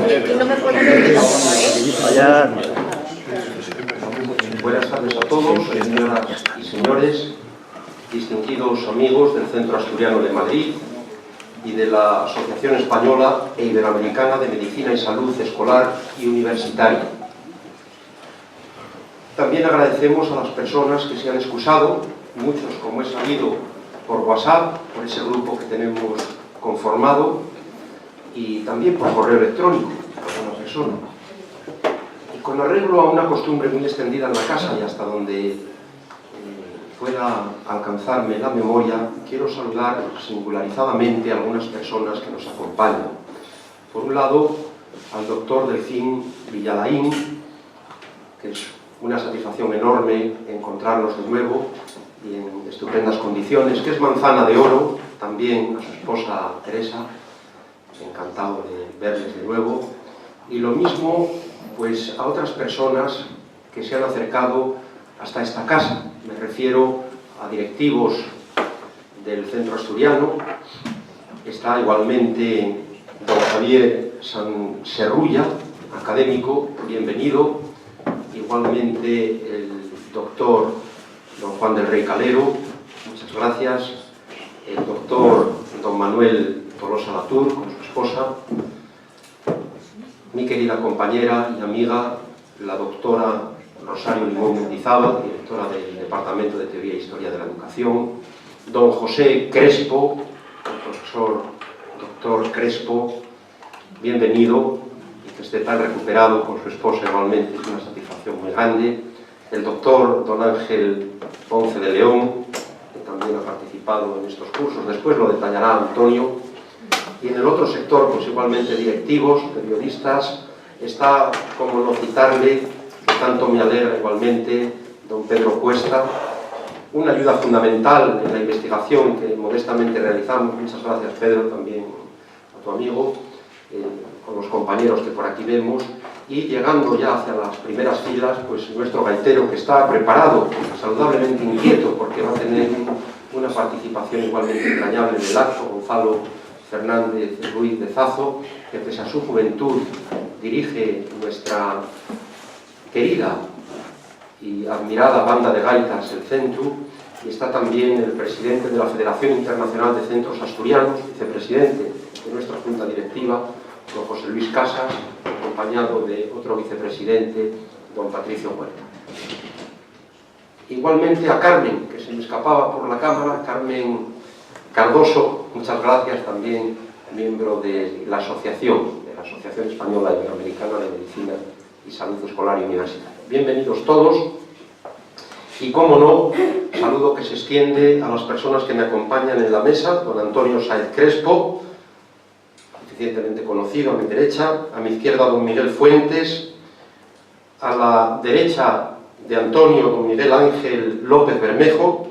no me puedo ver el micrófono, ¿eh? Buenas tardes a todos, señoras y señores, distinguidos amigos del Centro Asturiano de Madrid y de la Asociación Española e Iberoamericana de Medicina y Salud Escolar y Universitaria. También agradecemos a las personas que se han excusado, muchos, como he sabido, por WhatsApp, por ese grupo que tenemos conformado, y también por correo electrónico, por una persona. Y con arreglo a una costumbre muy extendida en la casa y hasta donde pueda alcanzarme la memoria, quiero saludar singularizadamente a algunas personas que nos acompañan. Por un lado, al doctor Delfín Villalaín, que es una satisfacción enorme encontrarnos de nuevo y en estupendas condiciones, que es manzana de oro, también a su esposa Teresa, encantado de verles de nuevo, y lo mismo pues a otras personas que se han acercado hasta esta casa. Me refiero a directivos del Centro Asturiano. Está igualmente don Javier Serrulla, académico, bienvenido. Igualmente el doctor don Juan del Rey Calero, muchas gracias. El doctor don Manuel Tolosa Latour, con su esposa. Mi querida compañera y amiga, la doctora Rosario Limón Mendizábal, directora del Departamento de Teoría e Historia de la Educación. Don José Crespo, el profesor doctor Crespo, bienvenido, y que esté tan recuperado con su esposa igualmente, es una satisfacción muy grande. El doctor don Ángel Ponce de León, que también ha participado en estos cursos, después lo detallará Antonio. Y en el otro sector, pues igualmente directivos, periodistas, está, como no citarle, que tanto me alegra igualmente, don Pedro Cuesta, una ayuda fundamental en la investigación que modestamente realizamos. Muchas gracias, Pedro, también a tu amigo, con los compañeros que por aquí vemos. Y llegando ya hacia las primeras filas, pues nuestro gaitero, que está preparado, saludablemente inquieto, porque va a tener una participación igualmente entrañable en el acto, Gonzalo Fernández Ruiz de Zazo, que pese a su juventud dirige nuestra querida y admirada banda de gaitas, el Centro, y está también el presidente de la Federación Internacional de Centros Asturianos, vicepresidente de nuestra junta directiva, don José Luis Casas, acompañado de otro vicepresidente, don Patricio Huerta. Igualmente a Carmen, que se me escapaba por la cámara, Carmen Cardoso, muchas gracias, también miembro de la Asociación Española Iberoamericana de Medicina y Salud Escolar y Universitaria. Bienvenidos todos, y como no, saludo que se extiende a las personas que me acompañan en la mesa, don Antonio Sáez Crespo, suficientemente conocido, a mi derecha, a mi izquierda don Miguel Fuentes, a la derecha de Antonio don Miguel Ángel López Bermejo,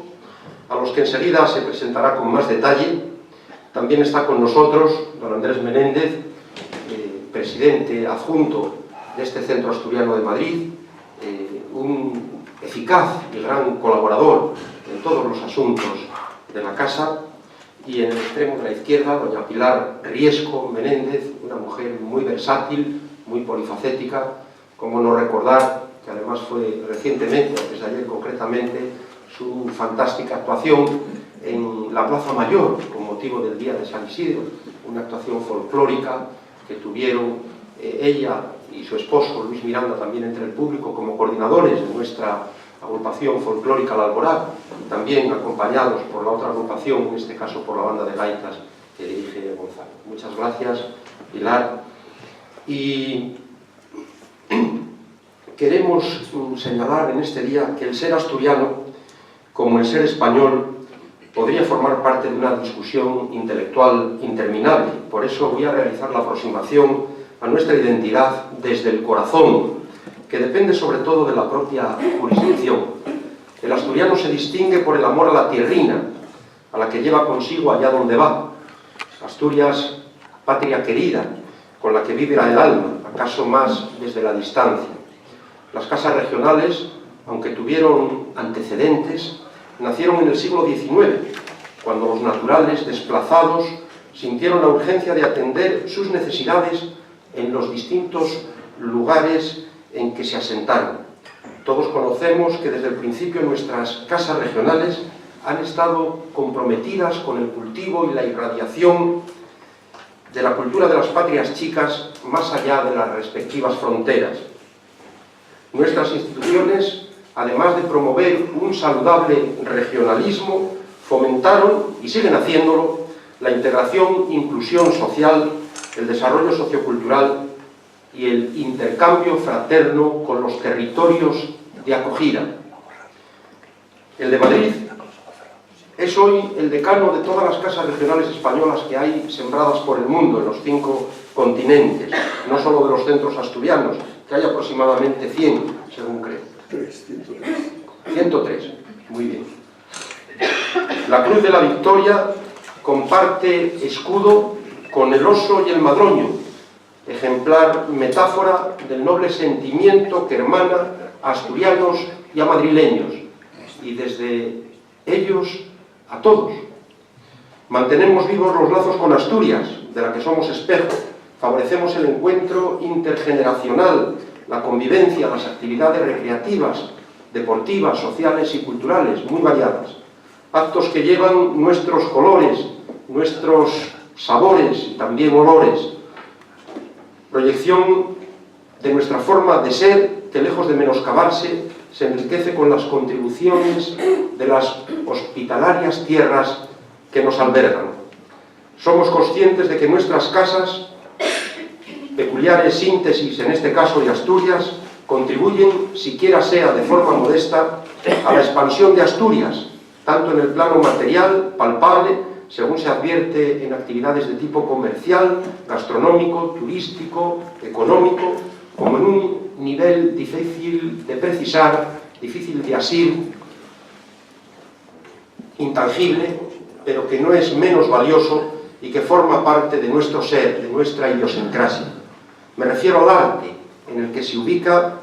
a los que enseguida se presentará con más detalle. También está con nosotros don Andrés Menéndez, presidente adjunto de este Centro Asturiano de Madrid, un eficaz y gran colaborador en todos los asuntos de la casa, y en el extremo de la izquierda doña Pilar Riesco Menéndez, una mujer muy versátil, muy polifacética, como no recordar que además fue recientemente, antes de ayer concretamente, su fantástica actuación en la Plaza Mayor con motivo del Día de San Isidro, una actuación folclórica que tuvieron ella y su esposo Luis Miranda también entre el público como coordinadores de nuestra agrupación folclórica La Alborada, también acompañados por la otra agrupación, en este caso por la banda de gaitas que dirige Gonzalo. Muchas gracias, Pilar. Y queremos señalar en este día que el ser asturiano, como el ser español, podría formar parte de una discusión intelectual interminable. Por eso voy a realizar la aproximación a nuestra identidad desde el corazón, que depende sobre todo de la propia jurisdicción. El asturiano se distingue por el amor a la tierrina, a la que lleva consigo allá donde va. Asturias, patria querida, con la que vibra el alma, acaso más desde la distancia. Las casas regionales, aunque tuvieron antecedentes, nacieron en el siglo XIX, cuando los naturales desplazados sintieron la urgencia de atender sus necesidades en los distintos lugares en que se asentaron. Todos conocemos que desde el principio nuestras casas regionales han estado comprometidas con el cultivo y la irradiación de la cultura de las patrias chicas más allá de las respectivas fronteras. Nuestras instituciones, además de promover un saludable regionalismo, fomentaron, y siguen haciéndolo, la integración, inclusión social, el desarrollo sociocultural y el intercambio fraterno con los territorios de acogida. El de Madrid es hoy el decano de todas las casas regionales españolas que hay sembradas por el mundo, en los 5 continentes, no solo de los centros asturianos, que hay aproximadamente 100, según creo. 103, muy bien. La Cruz de la Victoria comparte escudo con el oso y el madroño, ejemplar metáfora del noble sentimiento que hermana a asturianos y a madrileños, y desde ellos a todos. Mantenemos vivos los lazos con Asturias, de la que somos espejo, favorecemos el encuentro intergeneracional, la convivencia, las actividades recreativas, deportivas, sociales y culturales, muy variadas. Actos que llevan nuestros colores, nuestros sabores y también olores. Proyección de nuestra forma de ser, que lejos de menoscabarse, se enriquece con las contribuciones de las hospitalarias tierras que nos albergan. Somos conscientes de que nuestras casas, peculiares síntesis, en este caso de Asturias, contribuyen, siquiera sea de forma modesta, a la expansión de Asturias, tanto en el plano material, palpable, según se advierte en actividades de tipo comercial, gastronómico, turístico, económico, como en un nivel difícil de precisar, difícil de asir, intangible, pero que no es menos valioso y que forma parte de nuestro ser, de nuestra idiosincrasia. Me refiero al arte, en el que se ubica,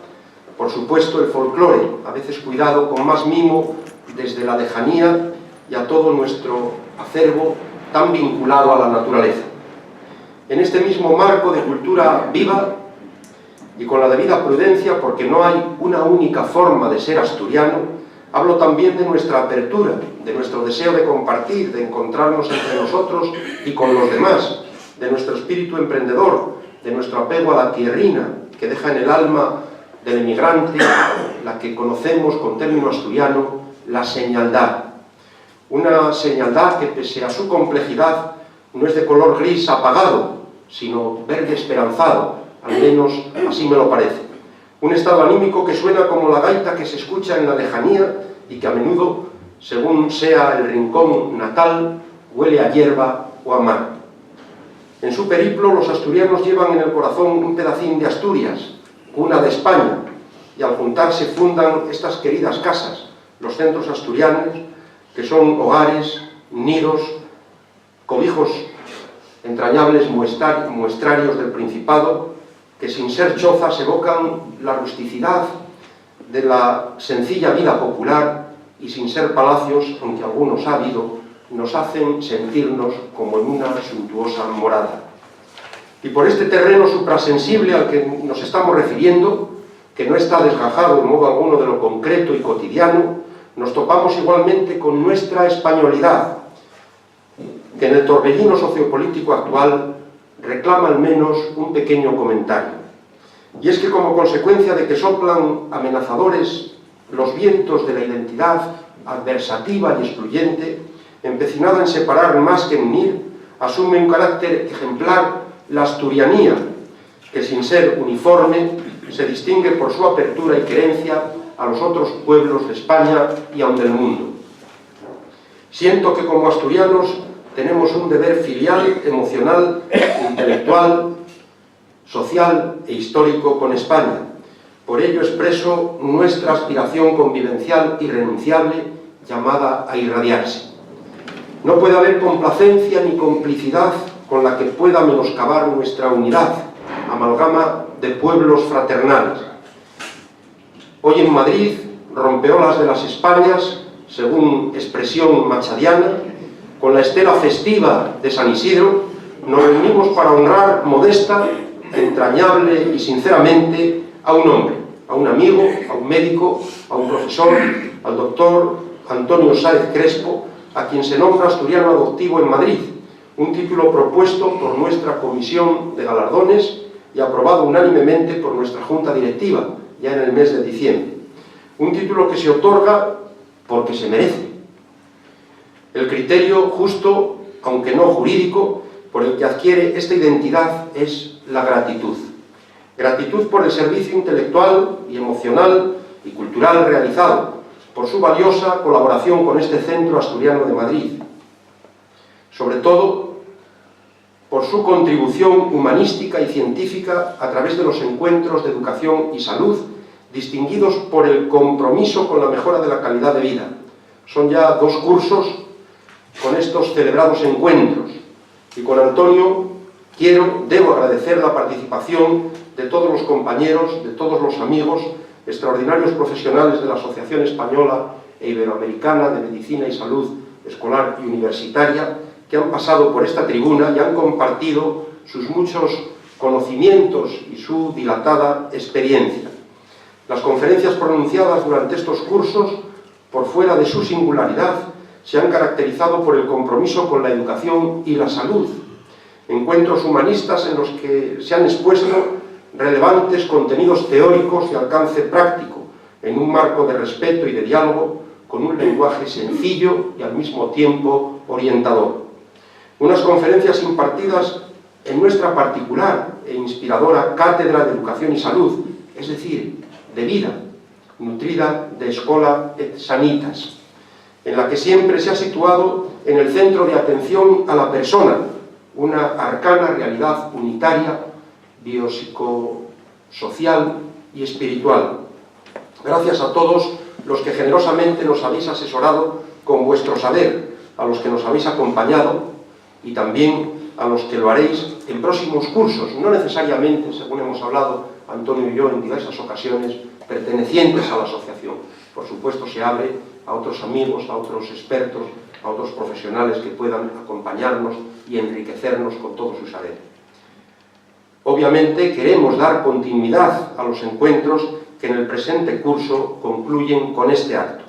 por supuesto, el folclore, a veces cuidado con más mimo desde la lejanía y a todo nuestro acervo tan vinculado a la naturaleza. En este mismo marco de cultura viva y con la debida prudencia, porque no hay una única forma de ser asturiano, hablo también de nuestra apertura, de nuestro deseo de compartir, de encontrarnos entre nosotros y con los demás, de nuestro espíritu emprendedor, de nuestro apego a la tierrina, que deja en el alma del emigrante la que conocemos con término asturiano, la señaldad. Una señaldad que, pese a su complejidad, no es de color gris apagado, sino verde esperanzado, al menos así me lo parece. Un estado anímico que suena como la gaita que se escucha en la lejanía y que a menudo, según sea el rincón natal, huele a hierba o a mar. En su periplo, los asturianos llevan en el corazón un pedacín de Asturias, cuna de España, y al juntarse fundan estas queridas casas, los centros asturianos, que son hogares, nidos, cobijos entrañables muestrarios del Principado, que sin ser chozas evocan la rusticidad de la sencilla vida popular y sin ser palacios, aunque algunos ha habido, nos hacen sentirnos como en una suntuosa morada. Y por este terreno suprasensible al que nos estamos refiriendo, que no está desgajado en modo alguno de lo concreto y cotidiano, nos topamos igualmente con nuestra españolidad, que en el torbellino sociopolítico actual reclama al menos un pequeño comentario. Y es que como consecuencia de que soplan amenazadores los vientos de la identidad adversativa y excluyente, empecinada en separar más que en unir, asume un carácter ejemplar la asturianía, que sin ser uniforme se distingue por su apertura y querencia a los otros pueblos de España y aun del mundo. Siento que como asturianos tenemos un deber filial, emocional, intelectual, social e histórico con España. Por ello expreso nuestra aspiración convivencial irrenunciable llamada a irradiarse. No puede haber complacencia ni complicidad con la que pueda menoscabar nuestra unidad, amalgama de pueblos fraternales. Hoy en Madrid, rompeolas de las Españas, según expresión machadiana, con la estela festiva de San Isidro, nos reunimos para honrar modesta entrañable y sinceramente a un hombre, a un amigo, a un médico, a un profesor, al doctor Antonio Sáez Crespo, a quien se nombra asturiano adoptivo en Madrid, un título propuesto por nuestra comisión de galardones y aprobado unánimemente por nuestra junta directiva, ya en el mes de diciembre. Un título que se otorga porque se merece. El criterio justo, aunque no jurídico, por el que adquiere esta identidad es la gratitud. Gratitud por el servicio intelectual y emocional y cultural realizado, por su valiosa colaboración con este Centro Asturiano de Madrid. Sobre todo, por su contribución humanística y científica a través de los encuentros de educación y salud, distinguidos por el compromiso con la mejora de la calidad de vida. Son ya 2 cursos con estos celebrados encuentros, y con Antonio debo agradecer la participación de todos los compañeros, de todos los amigos, extraordinarios profesionales de la Asociación Española e Iberoamericana de Medicina y Salud Escolar y Universitaria, que han pasado por esta tribuna y han compartido sus muchos conocimientos y su dilatada experiencia. Las conferencias pronunciadas durante estos cursos, por fuera de su singularidad, se han caracterizado por el compromiso con la educación y la salud. Encuentros humanistas en los que se han expuesto relevantes contenidos teóricos de alcance práctico, en un marco de respeto y de diálogo, con un lenguaje sencillo y al mismo tiempo orientador. Unas conferencias impartidas en nuestra particular e inspiradora Cátedra de Educación y Salud, es decir, de vida, nutrida de Escola et Sanitas, en la que siempre se ha situado en el centro de atención a la persona, una arcana realidad unitaria, biopsicosocial y espiritual. Gracias a todos los que generosamente nos habéis asesorado con vuestro saber, a los que nos habéis acompañado y también a los que lo haréis en próximos cursos, no necesariamente, según hemos hablado Antonio y yo en diversas ocasiones, pertenecientes a la asociación. Por supuesto, se abre a otros amigos, a otros expertos, a otros profesionales que puedan acompañarnos y enriquecernos con todo su saber. Obviamente queremos dar continuidad a los encuentros que en el presente curso concluyen con este acto.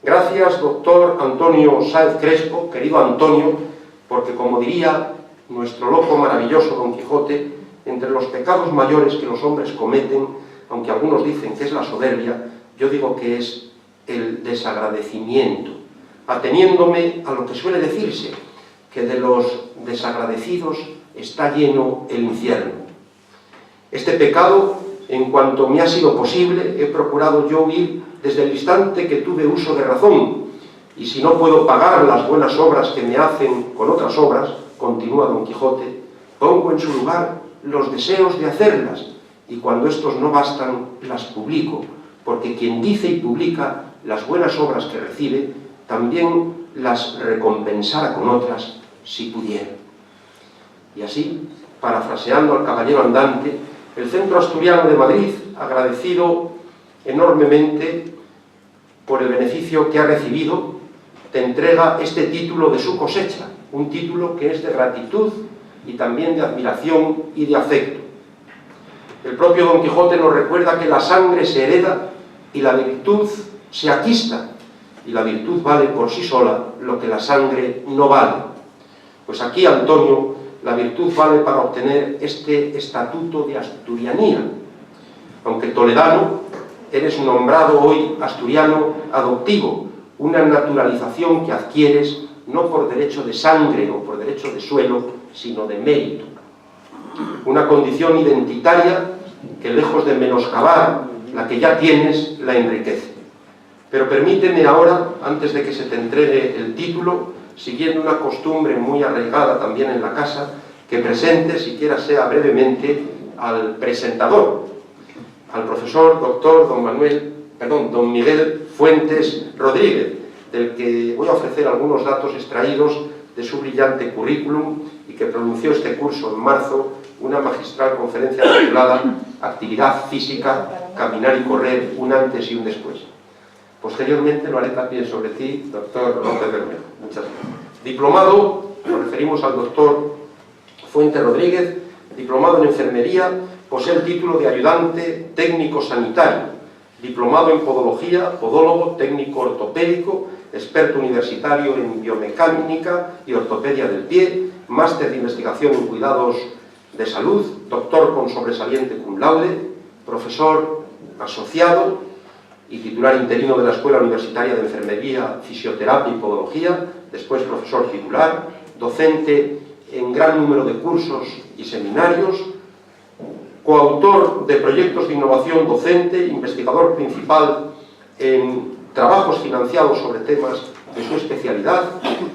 Gracias, doctor Antonio Sáez Crespo, querido Antonio, porque, como diría nuestro loco maravilloso Don Quijote, entre los pecados mayores que los hombres cometen, aunque algunos dicen que es la soberbia, yo digo que es el desagradecimiento, ateniéndome a lo que suele decirse, que de los desagradecidos está lleno el infierno. Este pecado, en cuanto me ha sido posible, he procurado yo huir desde el instante que tuve uso de razón, y si no puedo pagar las buenas obras que me hacen con otras obras, continúa Don Quijote, pongo en su lugar los deseos de hacerlas, y cuando estos no bastan, las publico, porque quien dice y publica las buenas obras que recibe, también las recompensara con otras, si pudiera. Y así, parafraseando al caballero andante, el Centro Asturiano de Madrid, agradecido enormemente por el beneficio que ha recibido, te entrega este título de su cosecha, un título que es de gratitud y también de admiración y de afecto. El propio Don Quijote nos recuerda que la sangre se hereda y la virtud se aquista, y la virtud vale por sí sola lo que la sangre no vale. Pues aquí, Antonio, la virtud vale para obtener este estatuto de asturianía. Aunque toledano, eres nombrado hoy asturiano adoptivo, una naturalización que adquieres no por derecho de sangre o por derecho de suelo, sino de mérito. Una condición identitaria que, lejos de menoscabar la que ya tienes, la enriquece. Pero permíteme ahora, antes de que se te entregue el título, siguiendo una costumbre muy arraigada también en la casa, que presente, siquiera sea brevemente, al presentador, al profesor doctor don Miguel Fuentes Rodríguez, del que voy a ofrecer algunos datos extraídos de su brillante currículum y que pronunció este curso en marzo una magistral conferencia titulada Actividad física, caminar y correr, un antes y un después. Posteriormente lo haré también sobre ti, doctor López Bermejo. Muchas gracias. Diplomado, nos referimos al doctor Fuentes Rodríguez, diplomado en enfermería, posee el título de ayudante técnico sanitario, diplomado en podología, podólogo, técnico ortopédico, experto universitario en biomecánica y ortopedia del pie, máster de investigación en cuidados de salud, doctor con sobresaliente cum laude, profesor asociado y titular interino de la Escuela Universitaria de Enfermería, Fisioterapia y Podología, después profesor titular, docente en gran número de cursos y seminarios, coautor de proyectos de innovación docente, investigador principal en trabajos financiados sobre temas de su especialidad,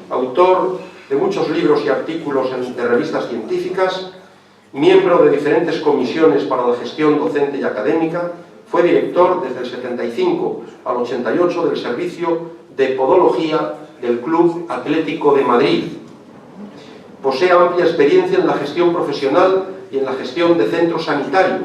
autor de muchos libros y artículos de revistas científicas, miembro de diferentes comisiones para la gestión docente y académica, fue director desde el 75 al 88 del Servicio de Podología del Club Atlético de Madrid. Posee amplia experiencia en la gestión profesional y en la gestión de centro sanitario,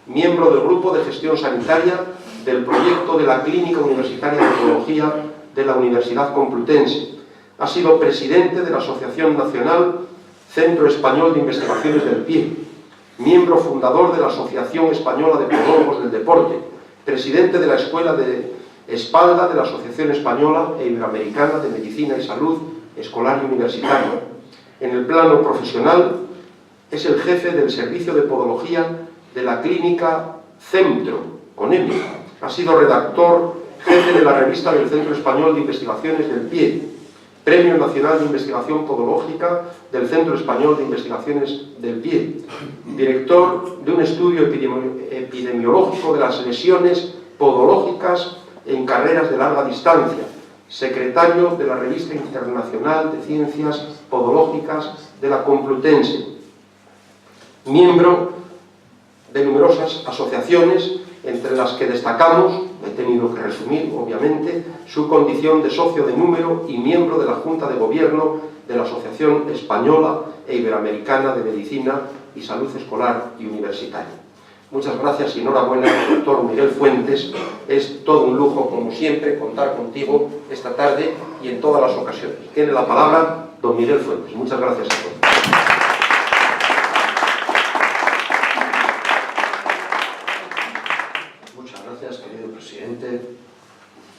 miembro del Grupo de Gestión Sanitaria del proyecto de la Clínica Universitaria de Podología de la Universidad Complutense. Ha sido presidente de la Asociación Nacional Centro Español de Investigaciones del Pie, miembro fundador de la Asociación Española de Podólogos del Deporte, presidente de la Escuela de Espalda de la Asociación Española e Iberoamericana de Medicina y Salud Escolar y Universitaria. En el plano profesional, es el jefe del Servicio de Podología de la Clínica Centro, con M. Ha sido redactor jefe de la revista del Centro Español de Investigaciones del Pie, Premio Nacional de Investigación Podológica del Centro Español de Investigaciones del Pie, director de un estudio epidemiológico de las lesiones podológicas en carreras de larga distancia, secretario de la Revista Internacional de Ciencias Podológicas de la Complutense, miembro de numerosas asociaciones, entre las que destacamos, he tenido que resumir, obviamente, su condición de socio de número y miembro de la Junta de Gobierno de la Asociación Española e Iberoamericana de Medicina y Salud Escolar y Universitaria. Muchas gracias y enhorabuena, doctor Miguel Fuentes. Es todo un lujo, como siempre, contar contigo esta tarde y en todas las ocasiones. Tiene la palabra don Miguel Fuentes. Muchas gracias a todos.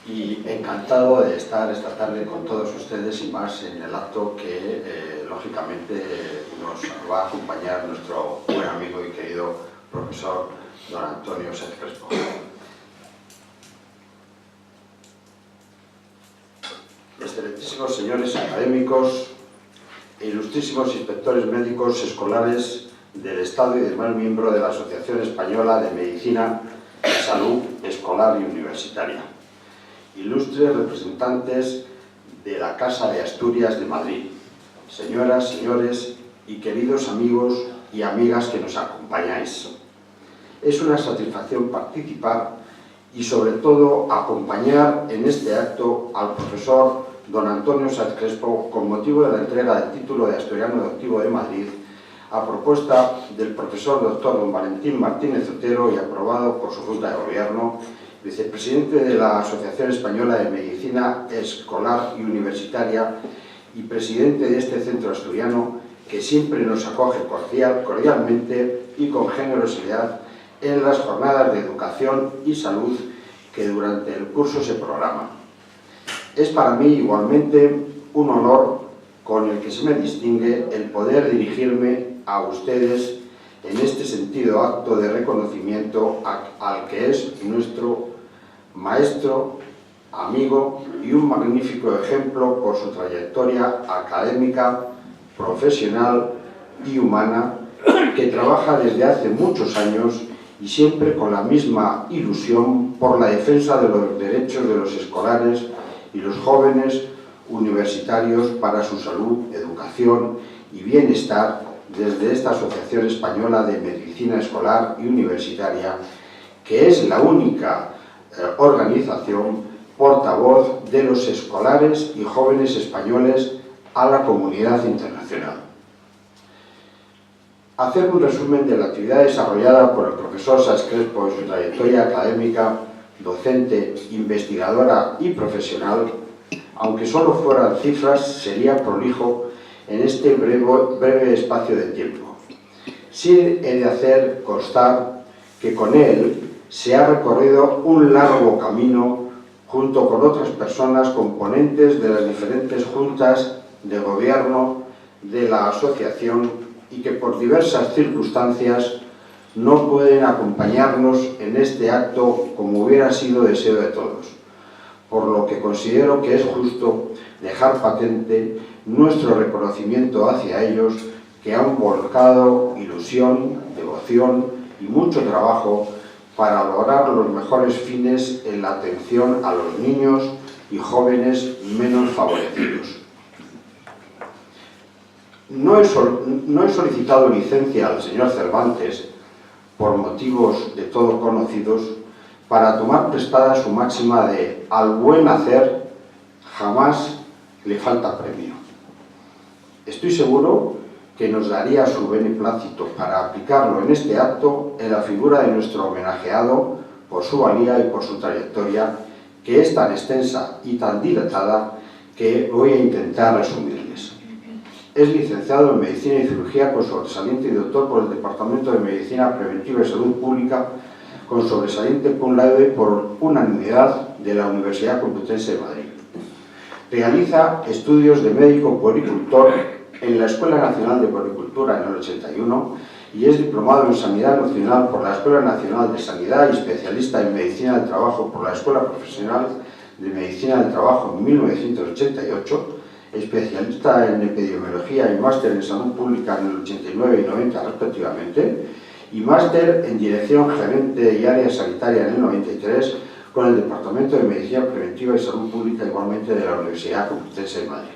Y encantado de estar esta tarde con todos ustedes y más en el acto que lógicamente nos va a acompañar nuestro buen amigo y querido profesor don Antonio Sáez Crespo. Excelentísimos señores académicos e ilustrísimos inspectores médicos escolares del Estado y demás miembros de la Asociación Española de Medicina y Salud Escolar y Universitaria, ilustres representantes de la Casa de Asturias de Madrid, señoras, señores y queridos amigos y amigas que nos acompañáis. Es una satisfacción participar y sobre todo acompañar en este acto al profesor don Antonio Sáez Crespo con motivo de la entrega del título de Asturiano Adoptivo de Madrid a propuesta del profesor doctor don Valentín Martínez Otero y aprobado por su Junta de Gobierno, vicepresidente de la Asociación Española de Medicina Escolar y Universitaria y presidente de este centro asturiano que siempre nos acoge cordialmente y con generosidad en las jornadas de educación y salud que durante el curso se programan. Es para mí igualmente un honor con el que se me distingue el poder dirigirme a ustedes en este sentido acto de reconocimiento al que es nuestro maestro, amigo y un magnífico ejemplo por su trayectoria académica, profesional y humana, que trabaja desde hace muchos años y siempre con la misma ilusión por la defensa de los derechos de los escolares y los jóvenes universitarios para su salud, educación y bienestar desde esta Asociación Española de Medicina Escolar y Universitaria, que es la única organización portavoz de los escolares y jóvenes españoles a la comunidad internacional. Hacer un resumen de la actividad desarrollada por el profesor Sáez Crespo en su trayectoria académica, docente, investigadora y profesional, aunque solo fueran cifras, sería prolijo en este breve espacio de tiempo. sí he de hacer constar que con él se ha recorrido un largo camino junto con otras personas componentes de las diferentes juntas de gobierno de la asociación y que por diversas circunstancias no pueden acompañarnos en este acto como hubiera sido deseo de todos, por lo que considero que es justo dejar patente nuestro reconocimiento hacia ellos, que han volcado ilusión, devoción y mucho trabajo para lograr los mejores fines en la atención a los niños y jóvenes menos favorecidos. No he solicitado licencia al señor Cervantes, por motivos de todo conocidos, para tomar prestada su máxima de «al buen hacer jamás le falta premio». Estoy seguro que nos daría su beneplácito para aplicarlo en este acto en la figura de nuestro homenajeado por su valía y por su trayectoria, que es tan extensa y tan dilatada que voy a intentar resumirles. Es licenciado en Medicina y Cirugía con sobresaliente y doctor por el Departamento de Medicina Preventiva y Salud Pública con sobresaliente cum laude por unanimidad de la Universidad Complutense de Madrid. Realiza estudios de médico puericultor en la Escuela Nacional de Puericultura en el 81 y es diplomado en Sanidad Nacional por la Escuela Nacional de Sanidad y especialista en Medicina del Trabajo por la Escuela Profesional de Medicina del Trabajo en 1988, especialista en epidemiología y máster en salud pública en el 89 y 90 respectivamente, y máster en dirección gerente y área sanitaria en el 93 con el Departamento de Medicina Preventiva y Salud Pública igualmente de la Universidad Complutense de Madrid.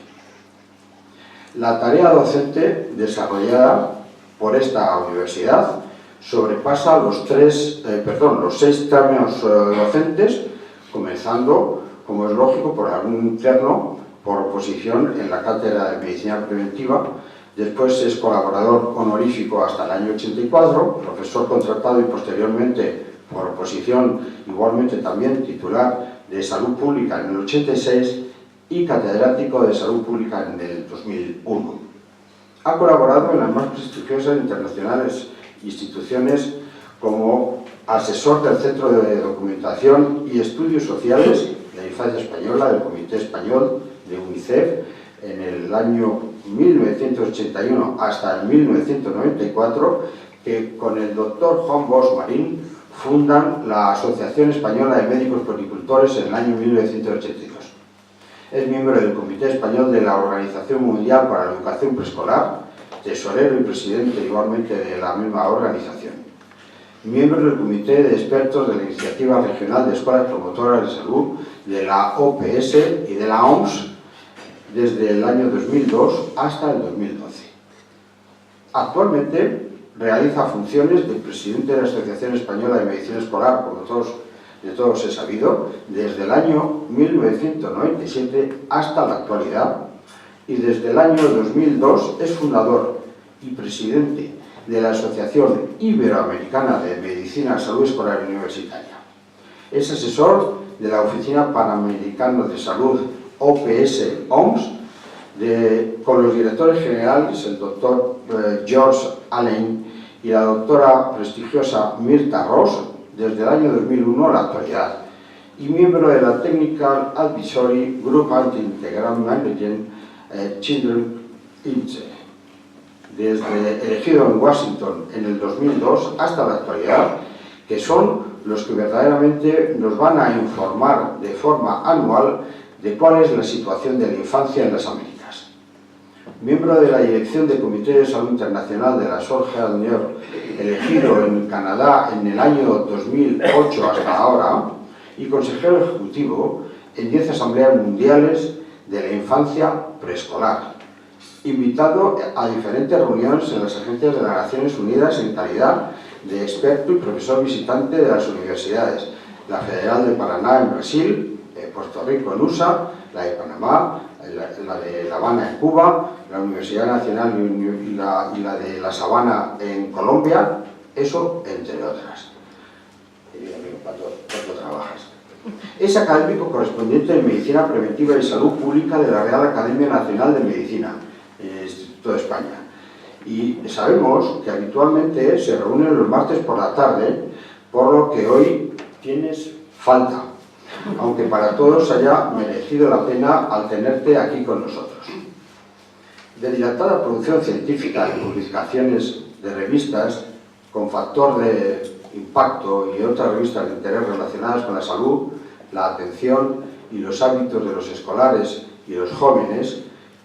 La tarea docente desarrollada por esta universidad sobrepasa los 6 tramos docentes, comenzando, como es lógico, por algún interno por oposición en la Cátedra de Medicina Preventiva. Después es colaborador honorífico hasta el año 84, profesor contratado y posteriormente por oposición, igualmente también titular de Salud Pública en el 86 y catedrático de Salud Pública en el 2001. Ha colaborado en las más prestigiosas internacionales instituciones como asesor del Centro de Documentación y Estudios Sociales de la Infancia Española del Comité Español de UNICEF en el año 1981 hasta el 1994, que con el doctor Juan Bosch Marín fundan la Asociación Española de Médicos Puericultores en el año 1982. Es miembro del Comité Español de la Organización Mundial para la Educación Preescolar, tesorero y presidente igualmente de la misma organización. Miembro del Comité de Expertos de la Iniciativa Regional de Escuelas Promotoras de Salud de la OPS y de la OMS desde el año 2002 hasta el 2012. Actualmente realiza funciones de presidente de la Asociación Española de Medicina Escolar, como de todos he sabido, desde el año 1997 hasta la actualidad, y desde el año 2002 es fundador y presidente de la Asociación Iberoamericana de Medicina, Salud Escolar y Universitaria. Es asesor de la Oficina Panamericana de Salud OPS-OMS, con los directores generales, el doctor George Allen y la doctora prestigiosa Mirta Ross, desde el año 2001 a la actualidad, y miembro de la Technical Advisory Group Anti-Integram Management Children INSE, desde elegido en Washington en el 2002 hasta la actualidad, que son los que verdaderamente nos van a informar de forma anual de cuál es la situación de la infancia en las Américas. Miembro de la dirección del Comité de Salud Internacional de la Sorge Unión, elegido en Canadá en el año 2008 hasta ahora, y consejero ejecutivo en 10 asambleas mundiales de la infancia preescolar. Invitado a diferentes reuniones en las agencias de las Naciones Unidas en calidad de experto y profesor visitante de las universidades, la Federal de Paraná en Brasil, Puerto Rico en USA, la de Panamá, la de La Habana en Cuba, la Universidad Nacional y la de La Sabana en Colombia, eso entre otras. ¿Cuánto trabajas? Es académico correspondiente en Medicina Preventiva y Salud Pública de la Real Academia Nacional de Medicina, en el Instituto de España. y sabemos que habitualmente se reúnen los martes por la tarde, por lo que hoy tienes falta, aunque para todos haya merecido la pena al tenerte aquí con nosotros. De dilatada producción científica y publicaciones de revistas con factor de impacto y otras revistas de interés relacionadas con la salud, la atención y los hábitos de los escolares y los jóvenes,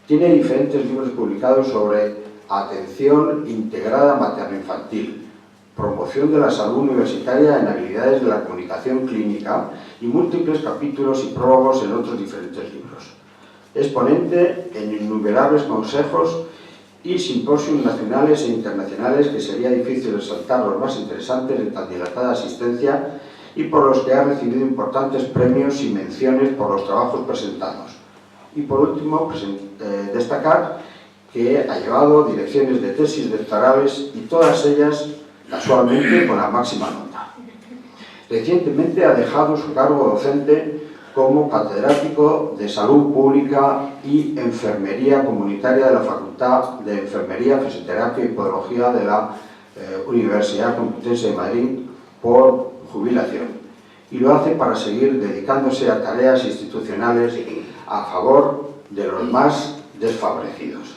tiene diferentes libros publicados sobre atención integrada materno-infantil, promoción de la salud universitaria en habilidades de la comunicación clínica y múltiples capítulos y prólogos en otros diferentes libros. Es ponente en innumerables consejos y simposios nacionales e internacionales que sería difícil resaltar los más interesantes de tan dilatada asistencia y por los que ha recibido importantes premios y menciones por los trabajos presentados. Y por último, destacar que ha llevado direcciones de tesis doctorales y todas ellas, casualmente, con la máxima nota. Recientemente ha dejado su cargo docente como catedrático de Salud Pública y Enfermería Comunitaria de la Facultad de Enfermería, Fisioterapia y Podología de la Universidad Complutense de Madrid por jubilación. Y lo hace para seguir dedicándose a tareas institucionales a favor de los más desfavorecidos.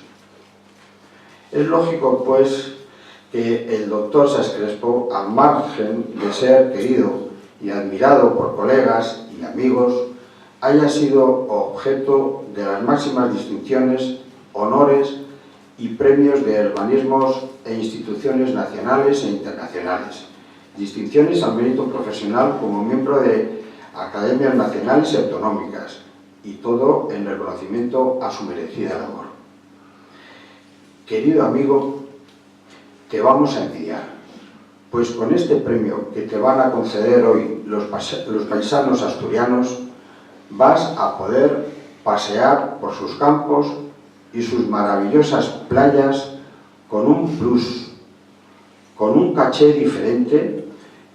Es lógico, pues, que el doctor Sas Crespo, al margen de ser querido y admirado por colegas y amigos, haya sido objeto de las máximas distinciones, honores y premios de organismos e instituciones nacionales e internacionales. Distinciones al mérito profesional como miembro de academias nacionales y autonómicas, y todo en reconocimiento a su merecida labor. Querido amigo, te vamos a envidiar, pues con este premio que te van a conceder hoy los paisanos asturianos, vas a poder pasear por sus campos y sus maravillosas playas con un plus, con un caché diferente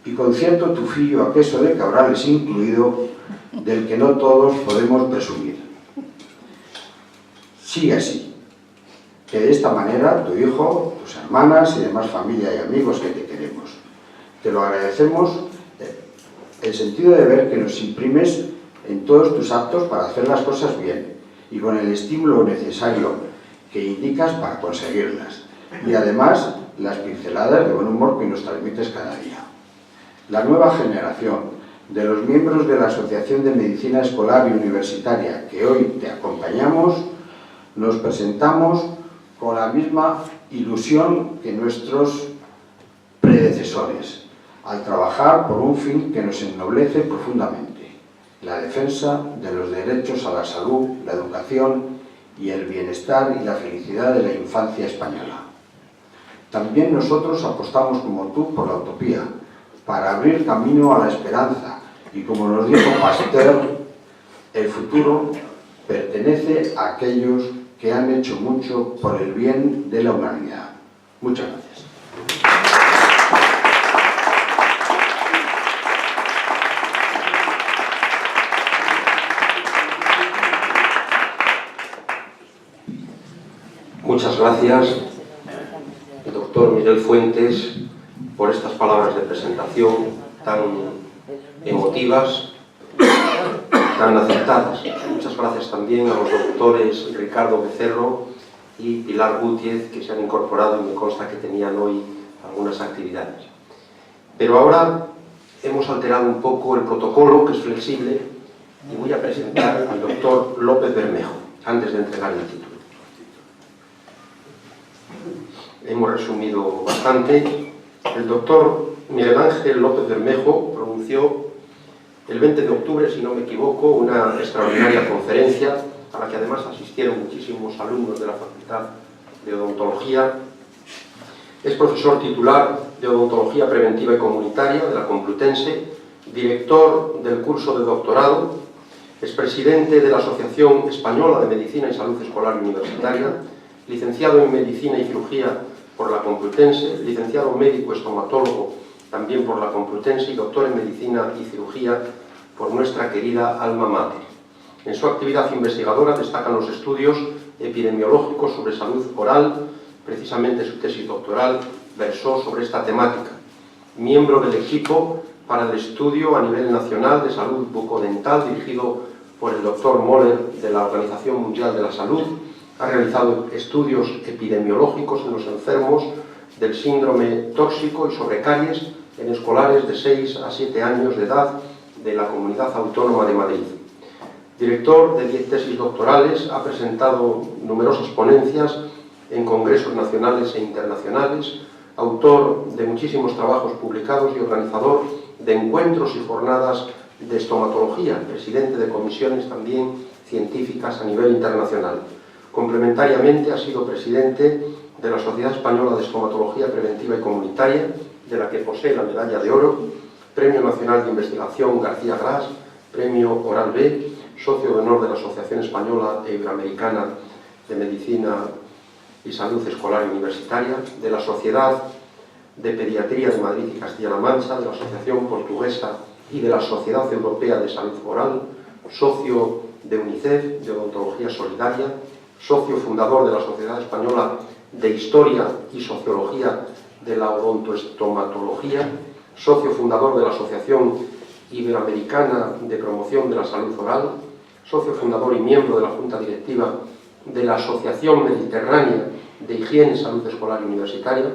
y con cierto tufillo a queso de cabrales incluido, del que no todos podemos presumir. Sigue así, que de esta manera tu hijo, tus hermanas y demás familia y amigos que te queremos. Te lo agradecemos el sentido de ver que nos imprimes en todos tus actos para hacer las cosas bien y con el estímulo necesario que indicas para conseguirlas, y además las pinceladas de buen humor que nos transmites cada día. La nueva generación de los miembros de la Asociación de Medicina Escolar y Universitaria que hoy te acompañamos, nos presentamos con la misma ilusión que nuestros predecesores, al trabajar por un fin que nos ennoblece profundamente: la defensa de los derechos a la salud, la educación y el bienestar y la felicidad de la infancia española. También nosotros apostamos como tú por la utopía, para abrir camino a la esperanza, y como nos dijo Pasteur, el futuro pertenece a aquellos que han hecho mucho por el bien de la humanidad. Muchas gracias. Muchas gracias, doctor Miguel Fuentes, por estas palabras de presentación tan emotivas, tan acertadas. Muchas gracias también a los doctores Ricardo Becerro y Pilar Gutiérrez, que se han incorporado y me consta que tenían hoy algunas actividades. Pero ahora hemos alterado un poco el protocolo, que es flexible, y voy a presentar al doctor López Bermejo, antes de entregar el título. Hemos resumido bastante. El doctor Miguel Ángel López Bermejo pronunció el 20 de octubre, si no me equivoco, una extraordinaria conferencia a la que además asistieron muchísimos alumnos de la Facultad de Odontología. Es profesor titular de Odontología Preventiva y Comunitaria de la Complutense, director del curso de doctorado, es presidente de la Asociación Española de Medicina y Salud Escolar Universitaria, licenciado en Medicina y Cirugía por la Complutense, licenciado médico estomatólogo también por la Complutense y doctor en Medicina y Cirugía por nuestra querida alma mater. En su actividad investigadora destacan los estudios epidemiológicos sobre salud oral, precisamente su tesis doctoral versó sobre esta temática. Miembro del equipo para el estudio a nivel nacional de salud bucodental dirigido por el Dr. Moller de la Organización Mundial de la Salud, ha realizado estudios epidemiológicos en los enfermos del síndrome tóxico y sobre caries en escolares de 6 a 7 años de edad de la Comunidad Autónoma de Madrid. Director de 10 tesis doctorales, ha presentado numerosas ponencias en congresos nacionales e internacionales, autor de muchísimos trabajos publicados y organizador de encuentros y jornadas de estomatología, presidente de comisiones también científicas a nivel internacional. Complementariamente ha sido presidente de la Sociedad Española de Estomatología Preventiva y Comunitaria, de la que posee la medalla de oro, Premio Nacional de Investigación García Gras, Premio Oral B, socio de honor de la Asociación Española e Iberoamericana de Medicina y Salud Escolar y Universitaria, de la Sociedad de Pediatría de Madrid y Castilla-La Mancha, de la Asociación Portuguesa y de la Sociedad Europea de Salud Oral, socio de UNICEF, de Odontología Solidaria, socio fundador de la Sociedad Española de Historia y Sociología de la Odontoestomatología, socio fundador de la Asociación Iberoamericana de Promoción de la Salud Oral, socio fundador y miembro de la Junta Directiva de la Asociación Mediterránea de Higiene, Salud Escolar y Universitaria,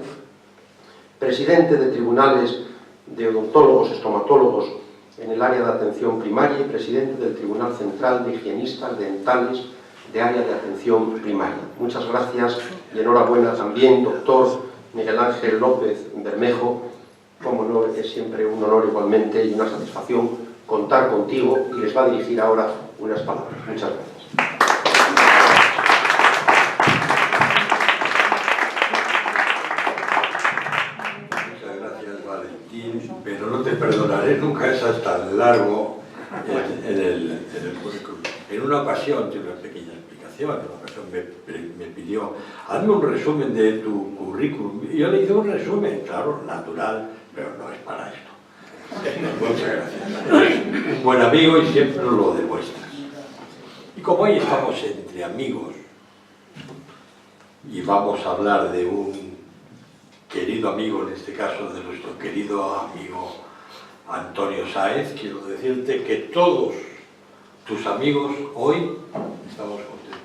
presidente de tribunales de odontólogos, estomatólogos en el área de atención primaria y presidente del Tribunal Central de Higienistas Dentales de área de atención primaria. Muchas gracias y enhorabuena también, doctor Miguel Ángel López Bermejo. Como no, es siempre un honor igualmente y una satisfacción contar contigo, y les va a dirigir ahora unas palabras. Muchas gracias. Pero no te perdonaré nunca, es tan largo en el currículum. En una ocasión, tuve una pequeña explicación, en una ocasión me pidió, hazme un resumen de tu currículum, y yo le hice un resumen, claro, natural, pero no es para esto. Muchas gracias. Eres un buen amigo y siempre lo demuestras. Y como hoy estamos entre amigos, y vamos a hablar de un querido amigo, en este caso de nuestro querido amigo Antonio Sáez, quiero decirte que todos tus amigos hoy estamos contentos.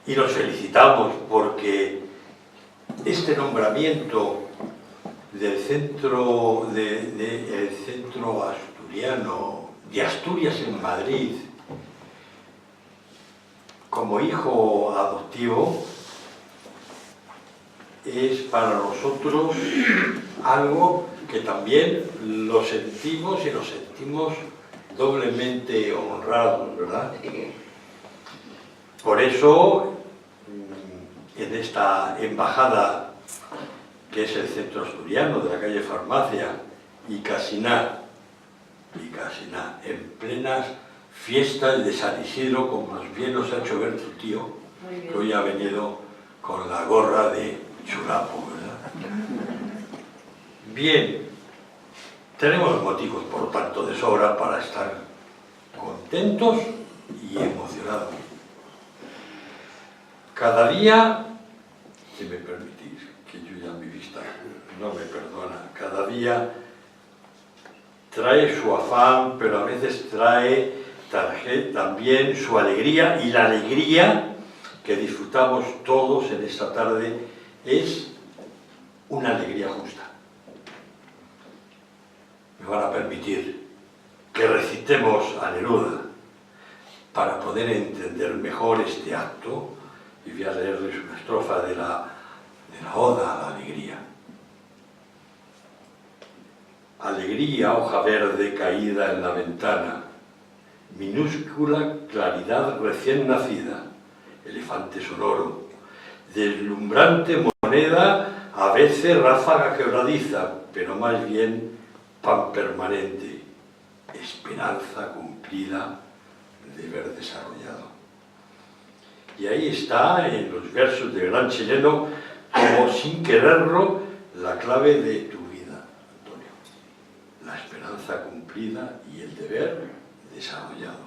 Y nos felicitamos porque este nombramiento del centro, el centro asturiano, de Asturias en Madrid, como hijo adoptivo, es para nosotros algo que también lo sentimos y nos sentimos doblemente honrados, ¿verdad? Por eso, en esta embajada, que es el centro asturiano de la calle Farmacia, y Casiná, en plenas fiestas de San Isidro, como más bien nos ha hecho ver tu tío, que hoy ha venido con la gorra de chulapo, ¿verdad? Bien, tenemos motivos, por tanto, de sobra para estar contentos y emocionados. Cada día, si me permitís, que yo ya mi vista no me perdona, cada día trae su afán, pero a veces trae también su alegría, y la alegría que disfrutamos todos en esta tarde es una alegría justa. Me van a permitir que recitemos a Neruda para poder entender mejor este acto, y voy a leerles una estrofa de la Oda a la Alegría. Alegría, hoja verde caída en la ventana, minúscula claridad recién nacida, elefante sonoro, deslumbrante moneda, a veces ráfaga quebradiza, pero más bien pan permanente, esperanza cumplida de ver desarrollado. Y ahí está, en los versos de gran chileno, como sin quererlo, la clave de tu vida, Antonio. La esperanza cumplida y el deber desarrollado.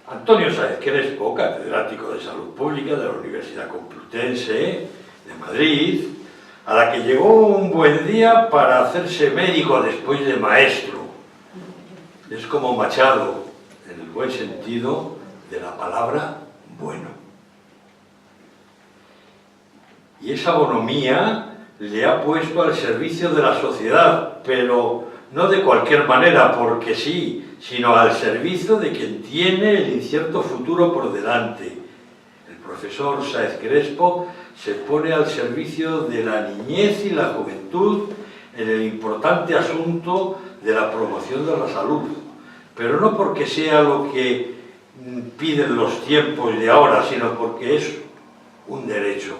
Antonio Sáez Crespo, catedrático de Salud Pública de la Universidad Complutense de Madrid, a la que llegó un buen día para hacerse médico después de maestro. Es como Machado, en el buen sentido de la palabra bueno. Y esa bonomía le ha puesto al servicio de la sociedad, pero no de cualquier manera, porque sí, sino al servicio de quien tiene el incierto futuro por delante. El profesor Sáez Crespo se pone al servicio de la niñez y la juventud en el importante asunto de la promoción de la salud, pero no porque sea lo que piden los tiempos de ahora, sino porque es un derecho.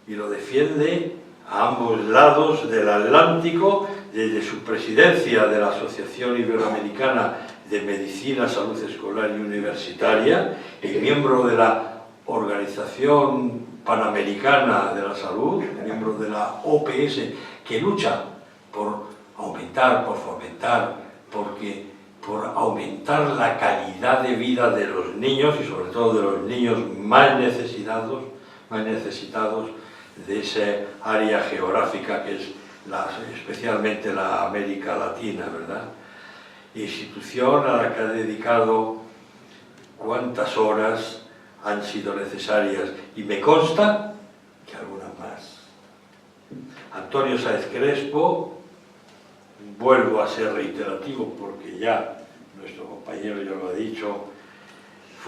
Y lo defiende a ambos lados del Atlántico, desde su presidencia de la Asociación Iberoamericana de Medicina, Salud Escolar y Universitaria, y miembro de la Organización Panamericana de la Salud, miembro de la OPS, que lucha por aumentar, por fomentar, por aumentar la calidad de vida de los niños y sobre todo de los niños más necesitados de esa área geográfica que es especialmente la América Latina, ¿verdad? Institución a la que ha dedicado cuántas horas han sido necesarias, y me consta que algunas más. Antonio Sáez Crespo, vuelvo a ser reiterativo porque ya nuestro compañero ya lo ha dicho,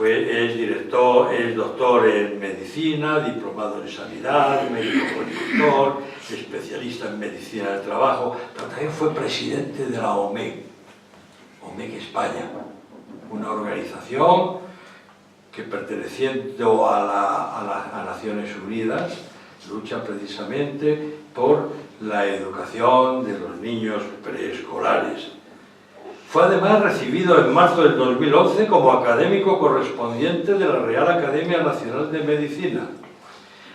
es doctor en medicina, diplomado en sanidad, médico consultor, especialista en medicina del trabajo, pero también fue presidente de la OMEG España, una organización que, perteneciendo a Naciones Unidas, lucha precisamente por la educación de los niños preescolares. Fue además recibido en marzo del 2011 como académico correspondiente de la Real Academia Nacional de Medicina.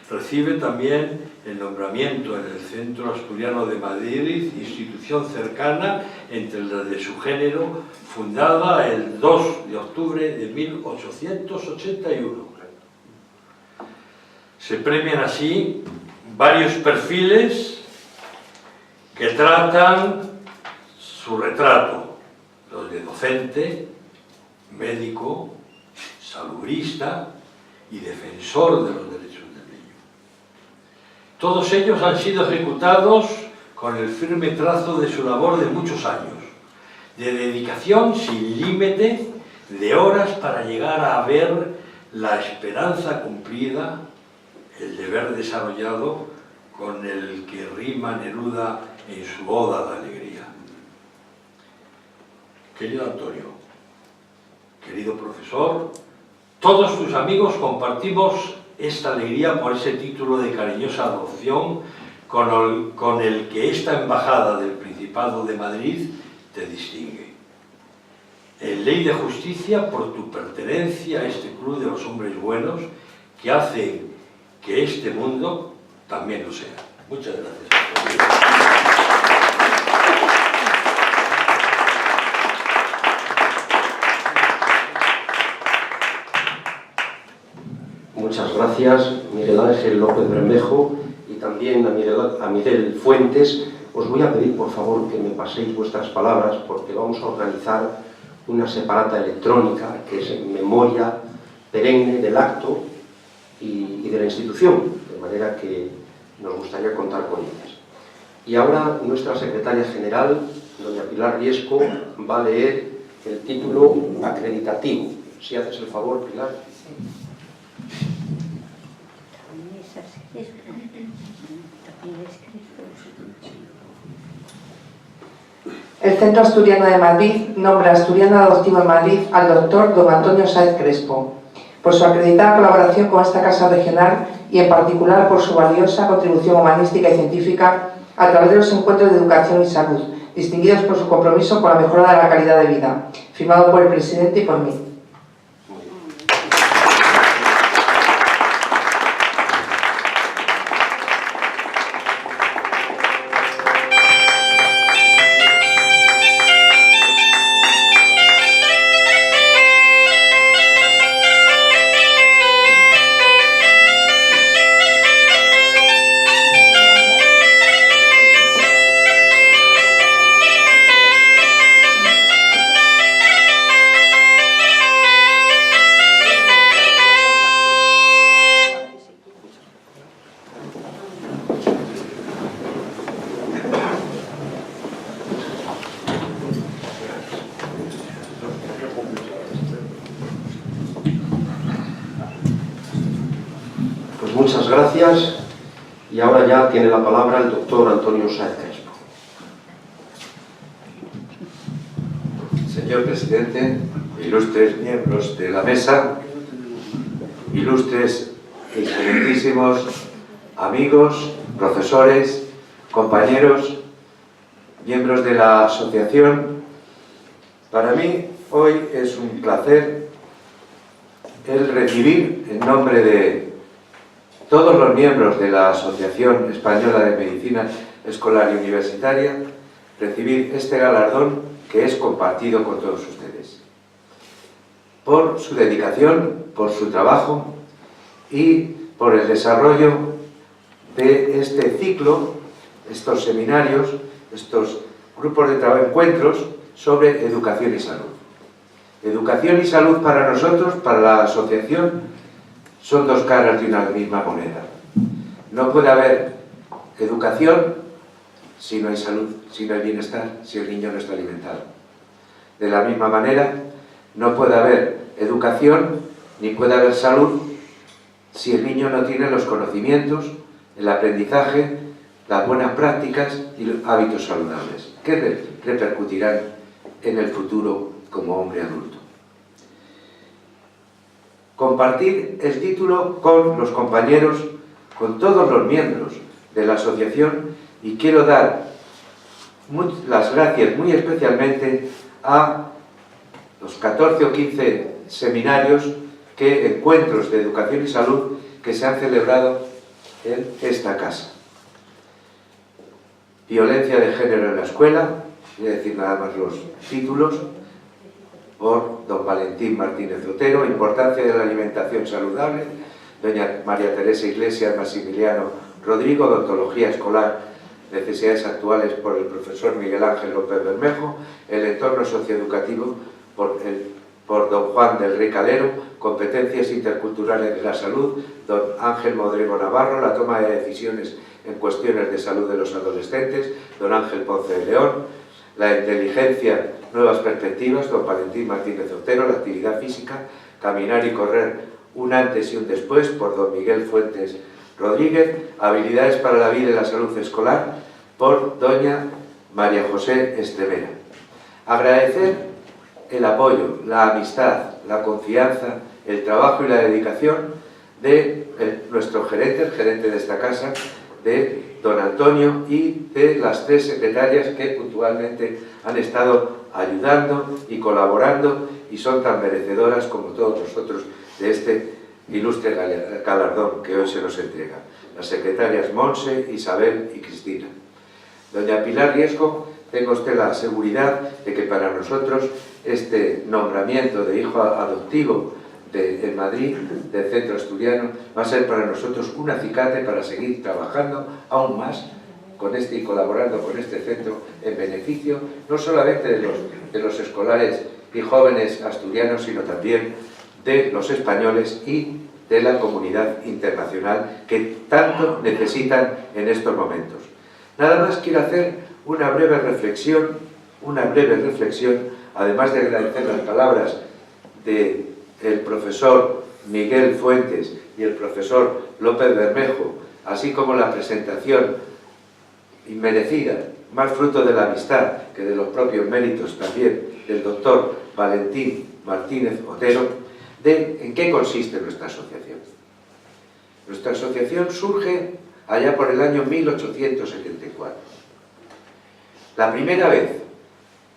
Recibe también el nombramiento en el Centro Asturiano de Madrid, institución cercana entre las de su género, fundada el 2 de octubre de 1881. Se premian así varios perfiles que tratan su retrato, los de docente, médico, salubrista y defensor de los derechos del niño. Todos ellos han sido ejecutados con el firme trazo de su labor de muchos años, de dedicación sin límite, de horas para llegar a ver la esperanza cumplida, el deber desarrollado con el que rima Neruda en su Oda a la Alegría. Querido Antonio, querido profesor, todos tus amigos compartimos esta alegría por ese título de cariñosa adopción con el que esta embajada del Principado de Madrid te distingue. En ley de justicia por tu pertenencia a este club de los hombres buenos que hacen que este mundo también lo sea. Muchas gracias. Muchas gracias, Miguel Ángel López Bermejo, y también a Miguel Fuentes. Os voy a pedir, por favor, que me paséis vuestras palabras, porque vamos a organizar una separata electrónica que es en memoria perenne del acto y de la institución, de manera que nos gustaría contar con ellas. Y ahora nuestra secretaria general, doña Pilar Riesco, va a leer el título acreditativo. Si haces el favor, Pilar. El Centro Asturiano de Madrid nombra asturiano adoptivo en Madrid al doctor don Antonio Sáez Crespo, por su acreditada colaboración con esta casa regional y en particular por su valiosa contribución humanística y científica a través de los encuentros de educación y salud, distinguidos por su compromiso con la mejora de la calidad de vida, firmado por el presidente y por mí. gracias. Y ahora ya tiene la palabra el doctor Antonio Sáez Crespo. Señor presidente, ilustres miembros de la mesa, ilustres y excelentísimos amigos, profesores, compañeros, miembros de la asociación, para mí hoy es un placer el recibir en nombre de todos los miembros de la Asociación Española de Medicina Escolar y Universitaria, recibir este galardón que es compartido con todos ustedes. Por su dedicación, por su trabajo y por el desarrollo de este ciclo, estos seminarios, estos grupos de trabajo, encuentros sobre educación y salud. Educación y salud para nosotros, para la asociación, son dos caras de una misma moneda. No puede haber educación si no hay salud, si no hay bienestar, si el niño no está alimentado. De la misma manera, no puede haber educación ni puede haber salud si el niño no tiene los conocimientos, el aprendizaje, las buenas prácticas y los hábitos saludables, que repercutirán en el futuro como hombre adulto. Compartir el título con los compañeros, con todos los miembros de la asociación, y quiero dar las gracias muy especialmente a los 14 o 15 seminarios, encuentros de educación y salud que se han celebrado en esta casa. Violencia de género en la escuela, voy a decir nada más los títulos, por don Valentín Martínez Otero, importancia de la alimentación saludable, doña María Teresa Iglesias Maximiliano Rodrigo, odontología escolar, necesidades actuales, por el profesor Miguel Ángel López Bermejo, el entorno socioeducativo por don Juan del Rey Calero, competencias interculturales de la salud, don Ángel Modrego Navarro, la toma de decisiones en cuestiones de salud de los adolescentes, don Ángel Ponce de León, la inteligencia, nuevas perspectivas, don Valentín Martínez Otero, la actividad física, caminar y correr, un antes y un después, por don Miguel Fuentes Rodríguez, habilidades para la vida y la salud escolar, por doña María José Estemera. Agradecer el apoyo, la amistad, la confianza, el trabajo y la dedicación de nuestro gerente, el gerente de esta casa, de don Antonio, y de las 3 secretarias que puntualmente han estado ayudando y colaborando y son tan merecedoras como todos nosotros de este ilustre galardón que hoy se nos entrega. Las secretarias Monse, Isabel y Cristina. Doña Pilar Riesco, tenga usted la seguridad de que para nosotros este nombramiento de hijo adoptivo en Madrid, del Centro Asturiano, va a ser para nosotros un acicate para seguir trabajando aún más con y colaborando con este centro en beneficio no solamente de los escolares y jóvenes asturianos, sino también de los españoles y de la comunidad internacional que tanto necesitan en estos momentos. Nada más quiero hacer una breve reflexión, además de agradecer las palabras del profesor Miguel Fuentes y el profesor López Bermejo, así como la presentación inmerecida, más fruto de la amistad que de los propios méritos también del doctor Valentín Martínez Otero, de en qué consiste nuestra asociación. Nuestra asociación surge allá por el año 1874. La primera vez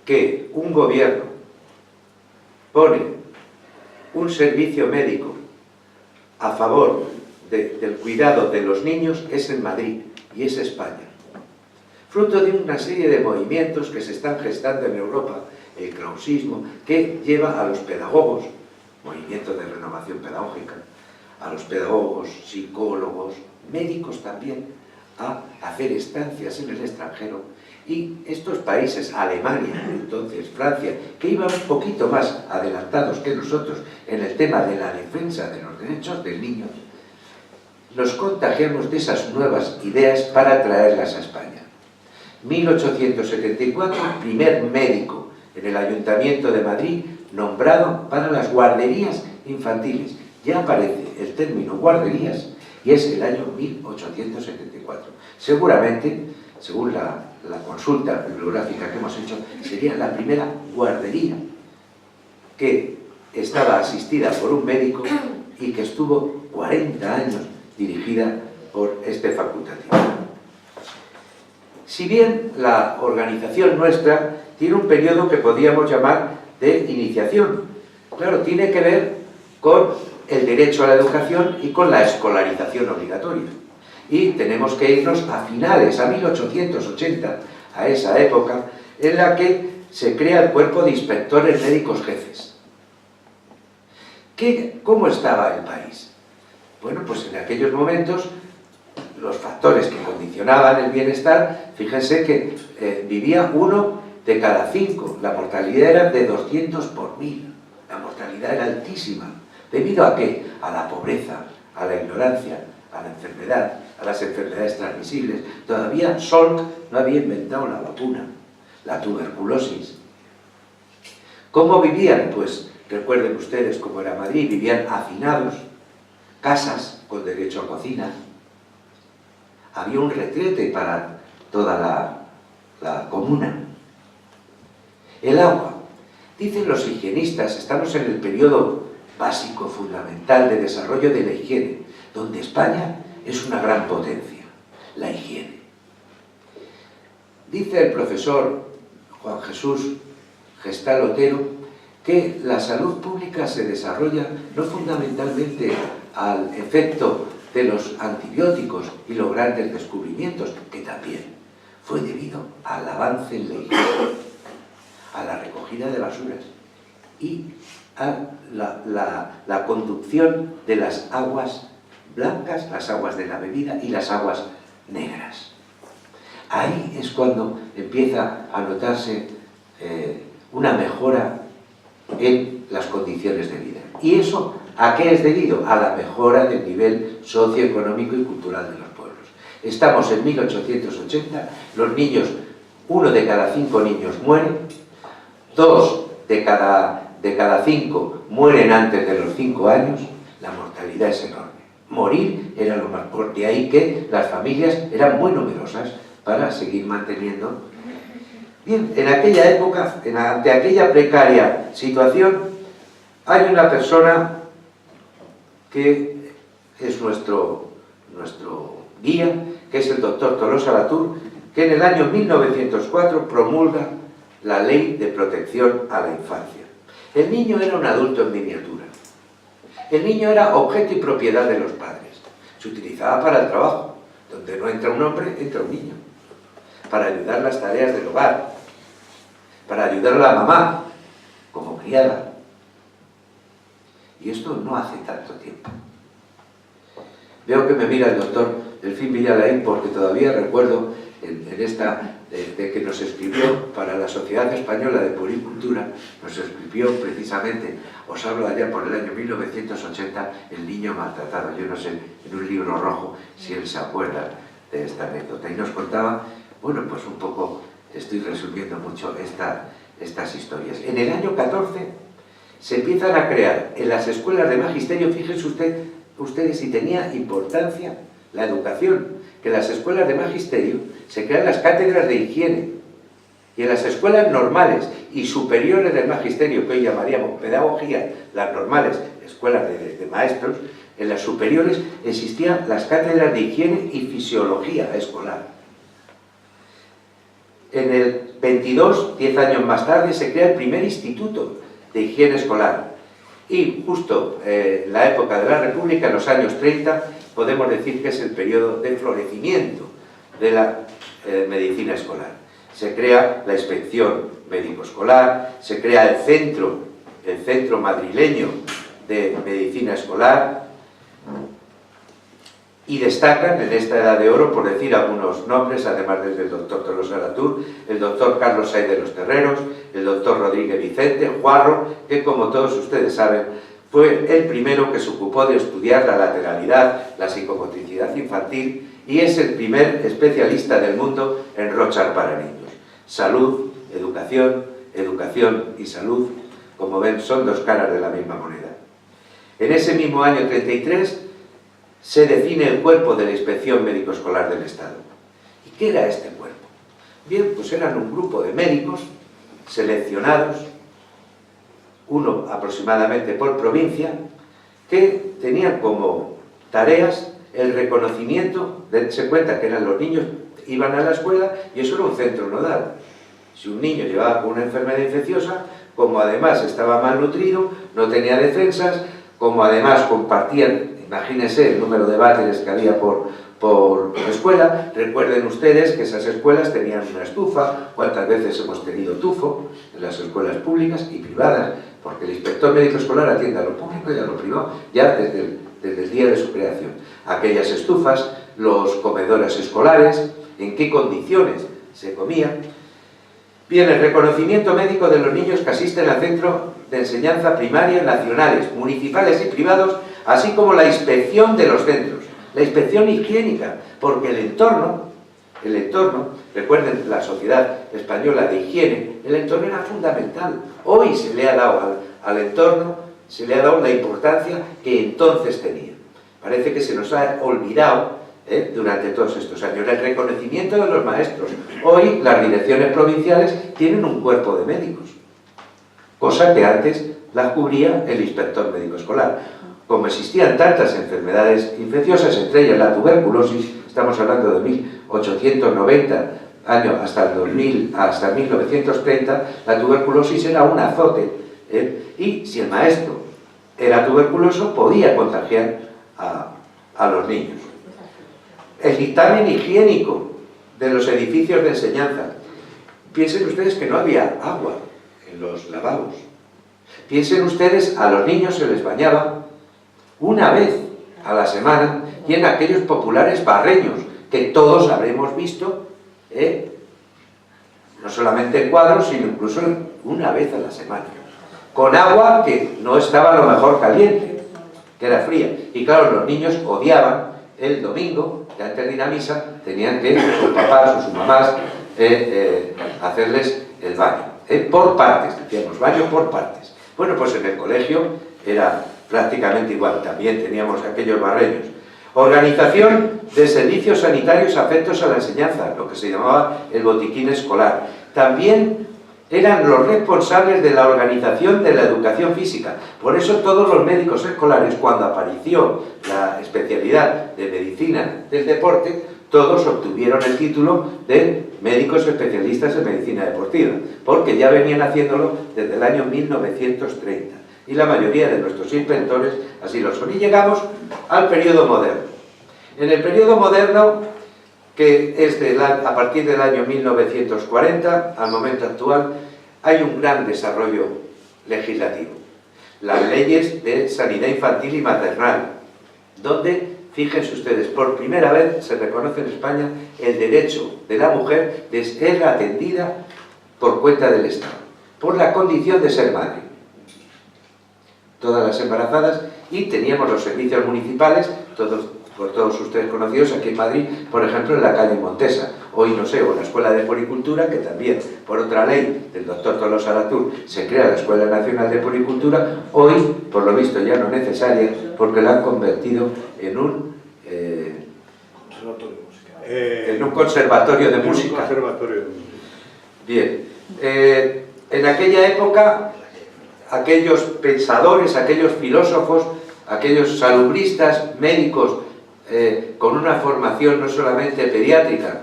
que un gobierno pone un servicio médico a favor del cuidado de los niños es en Madrid, y es España. Fruto de una serie de movimientos que se están gestando en Europa, el krausismo, que lleva a los pedagogos, movimiento de renovación pedagógica, a los pedagogos, psicólogos, médicos también, a hacer estancias en el extranjero. Y estos países, Alemania, entonces Francia, que iban un poquito más adelantados que nosotros en el tema de la defensa de los derechos del niño, nos contagiamos de esas nuevas ideas para traerlas a España. 1874, primer médico en el Ayuntamiento de Madrid nombrado para las guarderías infantiles. Ya aparece el término guarderías y es el año 1874. Seguramente, según la consulta bibliográfica que hemos hecho, sería la primera guardería que estaba asistida por un médico y que estuvo 40 años dirigida por este facultativo. Si bien la organización nuestra tiene un periodo que podríamos llamar de iniciación, claro, tiene que ver con el derecho a la educación y con la escolarización obligatoria. Y tenemos que irnos a finales, a 1880, a esa época en la que se crea el cuerpo de inspectores médicos jefes. ¿Cómo estaba el país? Bueno, pues en aquellos momentos los factores que condicionaban el bienestar, fíjense que vivía 1 de cada 5, la mortalidad era de 200 por 1000, la mortalidad era altísima. ¿Debido a qué? A la pobreza, a la ignorancia, a la enfermedad, a las enfermedades transmisibles. Todavía Salk no había inventado la vacuna, la tuberculosis. ¿Cómo vivían? Pues recuerden ustedes cómo era Madrid, vivían hacinados, casas con derecho a cocina. Había un retrete para toda la comuna. El agua. Dicen los higienistas, estamos en el periodo básico, fundamental de desarrollo de la higiene, donde España es una gran potencia, la higiene. Dice el profesor Juan Jesús Gestal Otero que la salud pública se desarrolla no fundamentalmente al efecto de los antibióticos y los grandes descubrimientos, que también fue debido al avance en la higiene, a la recogida de basuras y a la conducción de las aguas blancas, las aguas de la bebida y las aguas negras. Ahí es cuando empieza a notarse una mejora en las condiciones de vida. ¿Y eso a qué es debido? A la mejora del nivel socioeconómico y cultural de los pueblos. Estamos en 1880, los niños, 1 de cada 5 niños mueren, 2 de cada 5 mueren antes de los 5 años, la mortalidad es enorme. Morir era lo más fuerte, de ahí que las familias eran muy numerosas para seguir manteniendo. Bien, en aquella época, ante aquella precaria situación, hay una persona que es nuestro guía, que es el doctor Tolosa Latour, que en el año 1904 promulga la Ley de Protección a la Infancia. El niño era un adulto en miniatura. El niño era objeto y propiedad de los padres. Se utilizaba para el trabajo. Donde no entra un hombre, entra un niño. Para ayudar las tareas del hogar. Para ayudar a la mamá, como criada. Y esto no hace tanto tiempo. Veo que me mira el doctor Delfín Villalain porque todavía recuerdo de que nos escribió para la Sociedad Española de Puericultura, nos escribió precisamente, os hablo allá por el año 1980, El niño maltratado. Yo no sé, en un libro rojo, si él se acuerda de esta anécdota. Y nos contaba, bueno, pues un poco, estoy resumiendo mucho estas historias. En el año 14 se empiezan a crear en las escuelas de magisterio, fíjense ustedes si tenía importancia la educación, que en las escuelas de magisterio se crean las cátedras de higiene, y en las escuelas normales y superiores del magisterio, que hoy llamaríamos pedagogía, las normales, escuelas de maestros, en las superiores existían las cátedras de higiene y fisiología escolar. En el 22, 10 años más tarde, se crea el primer instituto de higiene escolar. Y justo en la época de la República, en los años 30, podemos decir que es el periodo de florecimiento de la medicina escolar. Se crea la inspección médico-escolar, se crea el centro madrileño de medicina escolar, y destacan en esta edad de oro, por decir algunos nombres, además del doctor Tolosa Latour, el doctor Carlos Saiz de los Terreros, el doctor Rodríguez Vicente, Juarro, que como todos ustedes saben, fue el primero que se ocupó de estudiar la lateralidad, la psicomotricidad infantil, y es el primer especialista del mundo en Rorschach para niños. Salud, educación y salud, como ven, son dos caras de la misma moneda. En ese mismo año 33 se define el cuerpo de la Inspección Médico-Escolar del Estado. ¿Y qué era este cuerpo? Bien, pues eran un grupo de médicos seleccionados, uno aproximadamente por provincia, que tenían como tareas el reconocimiento, se cuenta que eran los niños, iban a la escuela y eso era un centro nodal. Si un niño llevaba una enfermedad infecciosa, como además estaba malnutrido, no tenía defensas, como además compartían, imagínense el número de váteres que había por escuela. Recuerden ustedes que esas escuelas tenían una estufa. ¿Cuántas veces hemos tenido tufo en las escuelas públicas y privadas? Porque el inspector médico escolar atiende a lo público y a lo privado ya desde el día de su creación. Aquellas estufas, los comedores escolares, en qué condiciones se comía. Bien, el reconocimiento médico de los niños que asisten al centro de enseñanza primaria nacionales, municipales y privados, así como la inspección de los centros, la inspección higiénica, porque el entorno, recuerden la Sociedad Española de Higiene, el entorno era fundamental. Hoy se le ha dado al entorno, se le ha dado la importancia que entonces tenía. Parece que se nos ha olvidado durante todos estos años. El reconocimiento de los maestros. Hoy las direcciones provinciales tienen un cuerpo de médicos, cosa que antes la cubría el inspector médico escolar. Como existían tantas enfermedades infecciosas, entre ellas la tuberculosis, estamos hablando de 1890 años hasta 1930, la tuberculosis era un azote, y si el maestro era tuberculoso podía contagiar a los niños. El dictamen higiénico de los edificios de enseñanza. Piensen ustedes que no había agua en los lavabos. Piensen ustedes, a los niños se les bañaba una vez a la semana y en aquellos populares barreños que todos habremos visto, no solamente en cuadros, sino incluso una vez a la semana, con agua que no estaba a lo mejor caliente, que era fría. Y claro, los niños odiaban el domingo, que antes de ir a misa, tenían que sus papás o sus mamás hacerles el baño. Por partes, decíamos, baño por partes. Bueno, pues en el colegio era prácticamente igual, también teníamos aquellos barreños. Organización de servicios sanitarios afectos a la enseñanza, lo que se llamaba el botiquín escolar. También eran los responsables de la organización de la educación física. Por eso todos los médicos escolares, cuando apareció la especialidad de medicina del deporte, todos obtuvieron el título de médicos especialistas en medicina deportiva, porque ya venían haciéndolo desde el año 1930. Y la mayoría de nuestros inspectores así lo son. Y llegamos al periodo moderno. En el periodo moderno, que es a partir del año 1940 al momento actual, hay un gran desarrollo legislativo. Las leyes de sanidad infantil y maternal, donde, fíjense ustedes, por primera vez se reconoce en España el derecho de la mujer de ser atendida por cuenta del Estado, por la condición de ser madre. Todas las embarazadas, y teníamos los servicios municipales, por todos ustedes conocidos aquí en Madrid, por ejemplo en la calle Montesa, hoy no sé, o la Escuela de Poricultura, que también por otra ley del doctor Tolosa Latour se crea la Escuela Nacional de Poricultura, hoy por lo visto ya no necesaria, porque la han convertido en un conservatorio de música. Bien, en aquella época aquellos pensadores, aquellos filósofos, aquellos salubristas, médicos, con una formación no solamente pediátrica,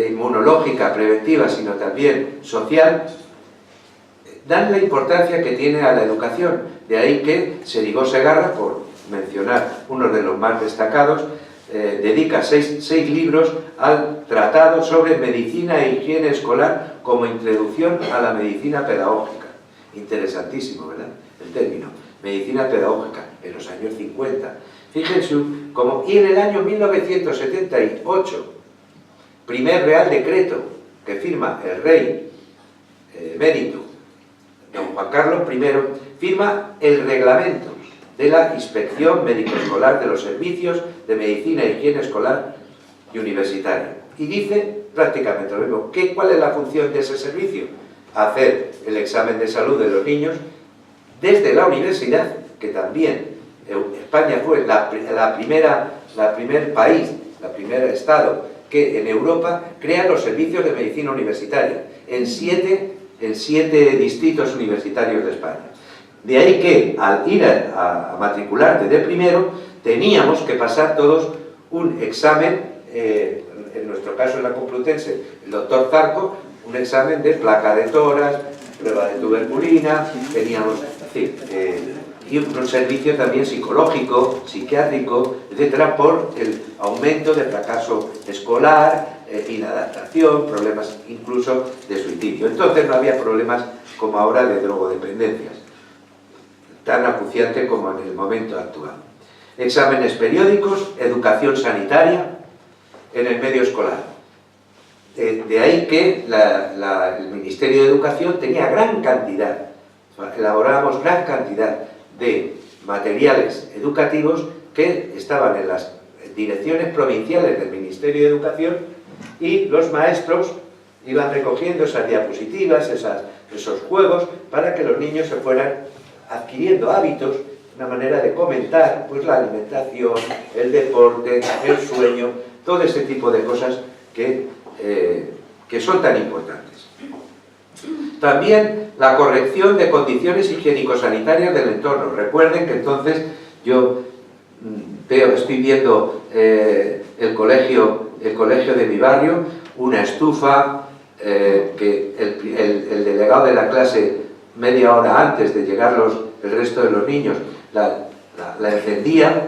inmunológica, preventiva, sino también social, dan la importancia que tiene a la educación. De ahí que Serigó Segarra, por mencionar uno de los más destacados, dedica seis libros al tratado sobre medicina e higiene escolar como introducción a la medicina pedagógica. Interesantísimo, ¿verdad? El término, medicina pedagógica, en los años 50. Fíjense cómo, y en el año 1978, primer Real Decreto que firma el rey emérito, don Juan Carlos I, firma el reglamento de la Inspección Médico-Escolar de los Servicios de Medicina e Higiene Escolar y Universitaria. Y dice prácticamente lo mismo. ¿Cuál es la función de ese servicio? Hacer el examen de salud de los niños desde la universidad, que también España fue el primer país, el primer estado que en Europa crea los servicios de medicina universitaria en 7 distritos universitarios de España. De ahí que al ir a matricularte de primero teníamos que pasar todos un examen, en nuestro caso en la Complutense, el doctor Zarco, un examen de placa de tórax, prueba de tuberculina, teníamos, y un servicio también psicológico, psiquiátrico, etcétera, por el aumento de fracaso escolar, inadaptación, problemas incluso de suicidio. Entonces no había problemas como ahora de drogodependencias, tan acuciante como en el momento actual. Exámenes periódicos, educación sanitaria en el medio escolar. De ahí que el Ministerio de Educación tenía gran cantidad, elaborábamos gran cantidad de materiales educativos que estaban en las direcciones provinciales del Ministerio de Educación, y los maestros iban recogiendo esas diapositivas, esos juegos, para que los niños se fueran adquiriendo hábitos, una manera de comentar pues la alimentación, el deporte, el sueño, todo ese tipo de cosas que son tan importantes. También la corrección de condiciones higiénico-sanitarias del entorno. Recuerden que entonces yo estoy viendo el colegio de mi barrio, una estufa que el delegado de la clase media hora antes de llegar el resto de los niños la encendía,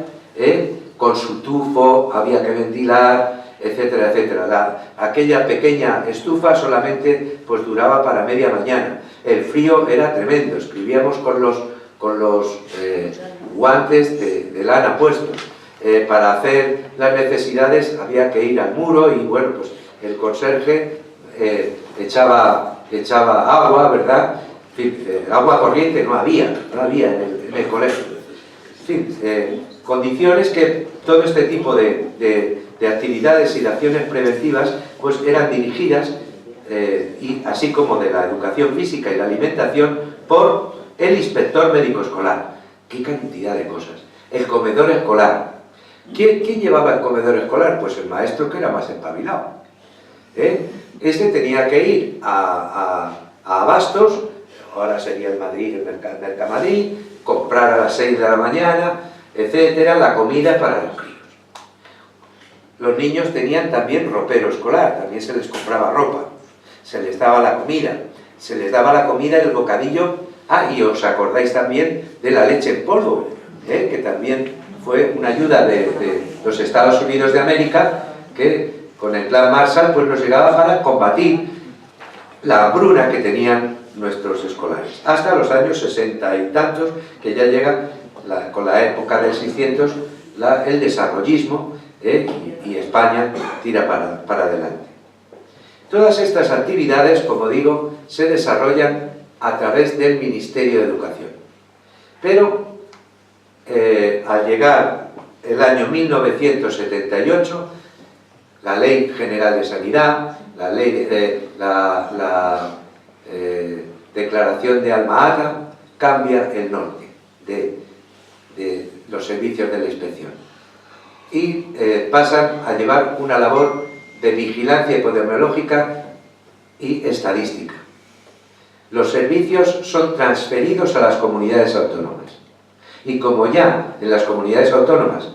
con su tufo, había que ventilar, etcétera, etcétera. Aquella pequeña estufa solamente pues duraba para media mañana. El frío era tremendo, escribíamos con los guantes de lana puestos. Para hacer las necesidades había que ir al muro y bueno, pues el conserje echaba agua, ¿verdad? En fin, agua corriente no había en el colegio. En fin, condiciones que todo este tipo de actividades y de acciones preventivas pues eran dirigidas, y así como de la educación física y la alimentación, por el inspector médico escolar. ¡Qué cantidad de cosas! El comedor escolar. ¿Quién llevaba el comedor escolar? Pues el maestro, que era más espabilado. Este tenía que ir a Abastos, ahora sería el Mercamadrid, comprar a las 6 de la mañana, etcétera, la comida para los críos. Los niños tenían también ropero escolar, también se les compraba ropa, se les daba la comida, y el bocadillo. Y os acordáis también de la leche en polvo, que también fue una ayuda de los Estados Unidos de América, que con el Plan Marshall pues nos llegaba para combatir la hambruna que tenían nuestros escolares, hasta los años 60 y tantos, que ya llega con la época del 600 el desarrollismo, y España tira para adelante. Todas estas actividades, como digo, se desarrollan a través del Ministerio de Educación. Pero al llegar el año 1978, la Ley General de Sanidad, la Declaración de Alma Ata, cambia el norte de los servicios de la inspección y pasan a llevar una labor de vigilancia epidemiológica y estadística. Los servicios son transferidos a las comunidades autónomas. Y como ya en las comunidades autónomas,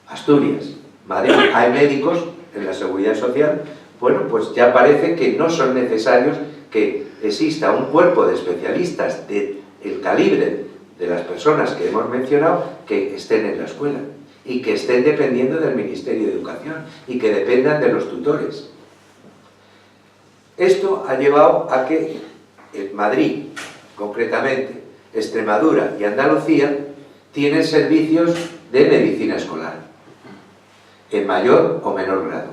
Asturias, Madrid, hay médicos en la Seguridad Social, bueno, pues ya parece que no son necesarios que exista un cuerpo de especialistas del calibre de las personas que hemos mencionado que estén en la escuela y que estén dependiendo del Ministerio de Educación y que dependan de los tutores. Esto ha llevado a que en Madrid, concretamente, Extremadura y Andalucía, tienen servicios de medicina escolar, en mayor o menor grado.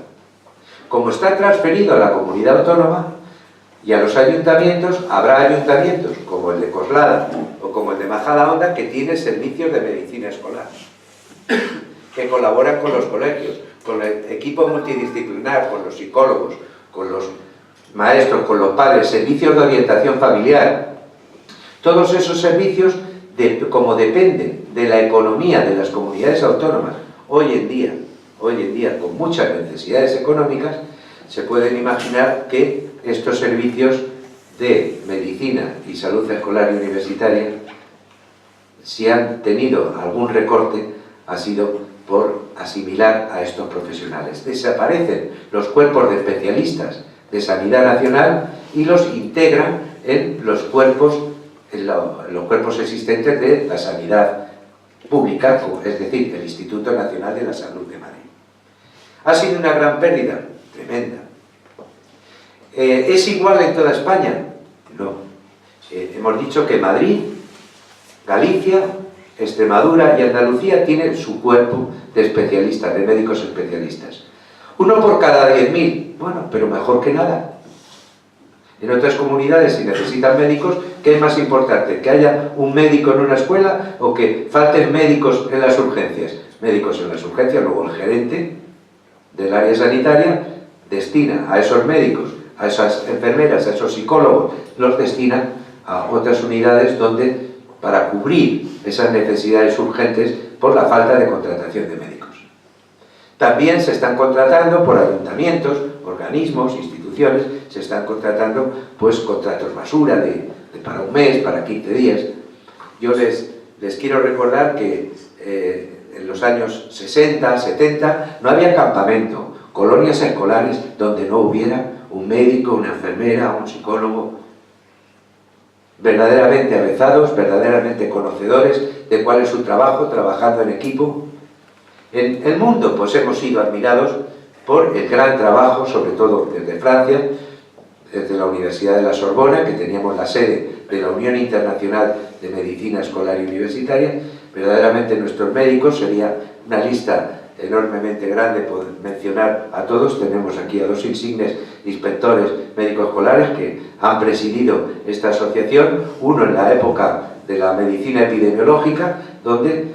Como está transferido a la comunidad autónoma y a los ayuntamientos, habrá ayuntamientos como el de Coslada o como el de Majadahonda que tienen servicios de medicina escolar, que colaboran con los colegios, con el equipo multidisciplinar, con los psicólogos, con los maestros, con los padres, servicios de orientación familiar. Todos esos servicios, como dependen de la economía de las comunidades autónomas hoy en día con muchas necesidades económicas, se pueden imaginar que estos servicios de medicina y salud escolar y universitaria, si han tenido algún recorte, ha sido por asimilar a estos profesionales. Desaparecen los cuerpos de especialistas de sanidad nacional y los integran en los cuerpos existentes de la sanidad pública, es decir, el Instituto Nacional de la Salud de Madrid. Ha sido una gran pérdida, tremenda. ¿Es igual en toda España? No. Hemos dicho que Madrid, Galicia, Extremadura y Andalucía tienen su cuerpo de especialistas, de médicos especialistas. Uno por cada 10.000, bueno, pero mejor que nada. En otras comunidades, si necesitan médicos, ¿qué es más importante? ¿Que haya un médico en una escuela o que falten médicos en las urgencias? Médicos en las urgencias, luego el gerente del área sanitaria destina a esos médicos, a esas enfermeras, a esos psicólogos, los destina a otras unidades donde, para cubrir esas necesidades urgentes por la falta de contratación de médicos. También se están contratando por ayuntamientos, organismos, instituciones, se están contratando pues contratos basura para un mes, para 15 días. Yo les quiero recordar que en los años 60, 70 no había campamento, colonias escolares donde no hubiera un médico, una enfermera, un psicólogo, verdaderamente avezados, verdaderamente conocedores de cuál es su trabajo, trabajando en equipo. En el mundo pues hemos sido admirados por el gran trabajo, sobre todo desde Francia, desde la Universidad de la Sorbona, que teníamos la sede de la Unión Internacional de Medicina Escolar y Universitaria. Verdaderamente nuestros médicos, sería una lista enormemente grande por mencionar a todos. Tenemos aquí a dos insignes inspectores médicos escolares que han presidido esta asociación, uno en la época de la medicina epidemiológica, donde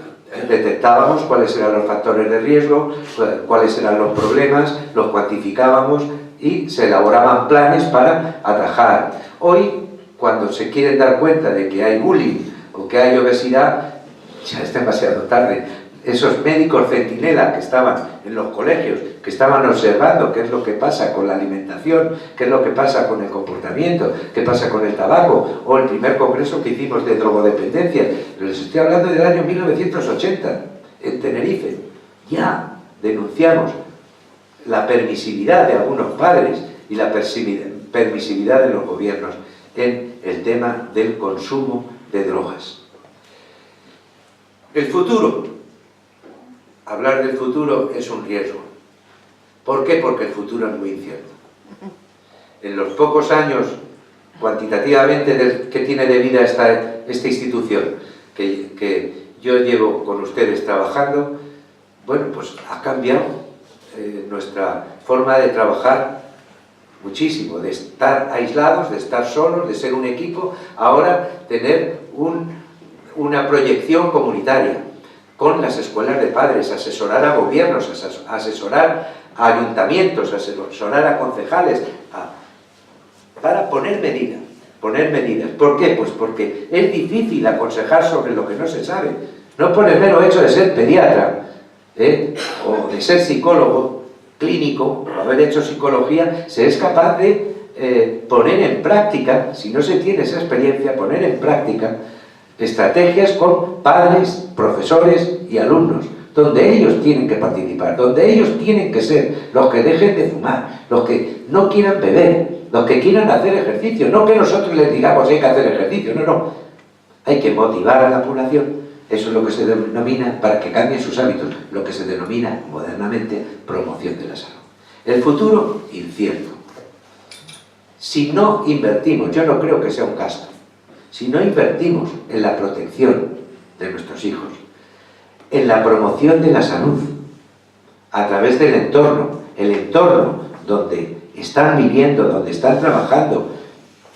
detectábamos cuáles eran los factores de riesgo, cuáles eran los problemas, los cuantificábamos y se elaboraban planes para atajar. Hoy, cuando se quieren dar cuenta de que hay bullying o que hay obesidad, ya es demasiado tarde. Esos médicos centinela que estaban en los colegios, que estaban observando qué es lo que pasa con la alimentación, qué es lo que pasa con el comportamiento, qué pasa con el tabaco, o el primer congreso que hicimos de drogodependencia, les estoy hablando del año 1980, en Tenerife. Ya denunciamos la permisividad de algunos padres y la permisividad de los gobiernos en el tema del consumo de drogas. El futuro. Hablar del futuro es un riesgo. ¿Por qué? Porque el futuro es muy incierto. En los pocos años, cuantitativamente, que tiene de vida esta institución, que yo llevo con ustedes trabajando, bueno, pues ha cambiado nuestra forma de trabajar muchísimo, de estar aislados, de estar solos, de ser un equipo, ahora tener una proyección comunitaria, con las escuelas de padres, asesorar a gobiernos, asesorar a ayuntamientos, asesorar a concejales, para poner medidas. ¿Por qué? Pues porque es difícil aconsejar sobre lo que no se sabe. No por el mero hecho de ser pediatra, o de ser psicólogo clínico, o haber hecho psicología, se es capaz de poner en práctica, si no se tiene esa experiencia, poner en práctica estrategias con padres, profesores y alumnos, donde ellos tienen que participar, donde ellos tienen que ser los que dejen de fumar, los que no quieran beber, los que quieran hacer ejercicio, no que nosotros les digamos hay que hacer ejercicio, no, hay que motivar a la población. Eso es lo que se denomina, para que cambien sus hábitos, lo que se denomina modernamente promoción de la salud. El futuro, incierto. Si no invertimos, yo no creo que sea un gasto, si no invertimos en la protección de nuestros hijos, en la promoción de la salud, a través del entorno, el entorno donde están viviendo, donde están trabajando,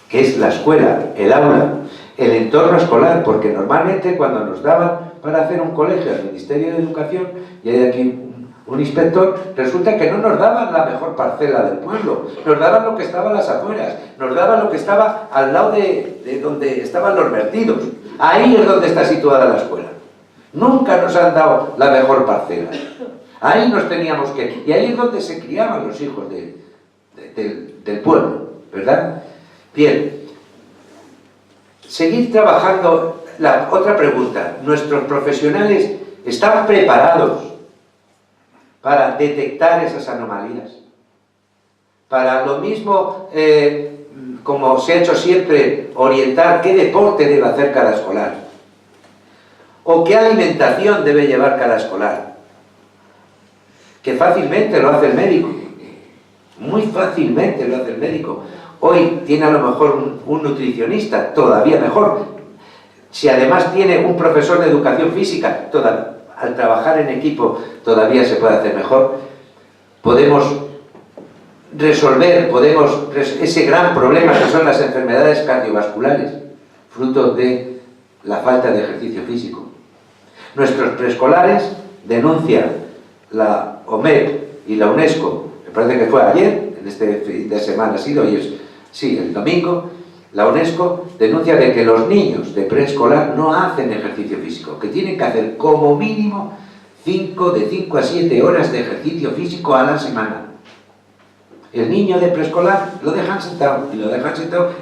que es la escuela, el aula, el entorno escolar, porque normalmente cuando nos daban para hacer un colegio al Ministerio de Educación, y hay aquí un inspector, resulta que no nos daban la mejor parcela del pueblo, nos daban lo que estaba a las afueras, nos daban lo que estaba al lado de donde estaban los vertidos. Ahí es donde está situada la escuela. Nunca nos han dado la mejor parcela. Ahí nos teníamos que... Y ahí es donde se criaban los hijos del pueblo, ¿verdad? Bien. Seguir trabajando... Otra pregunta. ¿Nuestros profesionales están preparados para detectar esas anomalías? Para lo mismo, como se ha hecho siempre, orientar qué deporte debe hacer cada escolar o qué alimentación debe llevar cada escolar, que fácilmente lo hace el médico, muy fácilmente lo hace el médico. Hoy tiene a lo mejor un nutricionista, todavía mejor. Si además tiene un profesor de educación física, al trabajar en equipo todavía se puede hacer mejor. Podemos resolver ese gran problema que son las enfermedades cardiovasculares, fruto de la falta de ejercicio físico. Nuestros preescolares denuncian la OMEP y la UNESCO, me parece que fue ayer, en este fin de semana ha sido, el domingo, la UNESCO denuncia de que los niños de preescolar no hacen ejercicio físico, que tienen que hacer como mínimo de 5 a 7 horas de ejercicio físico a la semana. El niño de preescolar lo dejan sentado,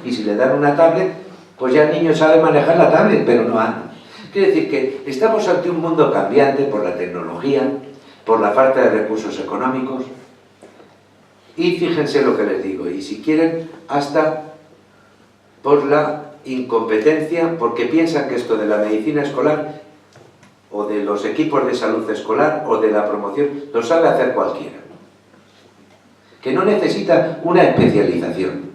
y si le dan una tablet, pues ya el niño sabe manejar la tablet, pero no anda. Quiere decir que estamos ante un mundo cambiante por la tecnología, por la falta de recursos económicos, y fíjense lo que les digo, y si quieren, hasta por la incompetencia, porque piensan que esto de la medicina escolar, o de los equipos de salud escolar, o de la promoción, lo sabe hacer cualquiera. Que no necesita una especialización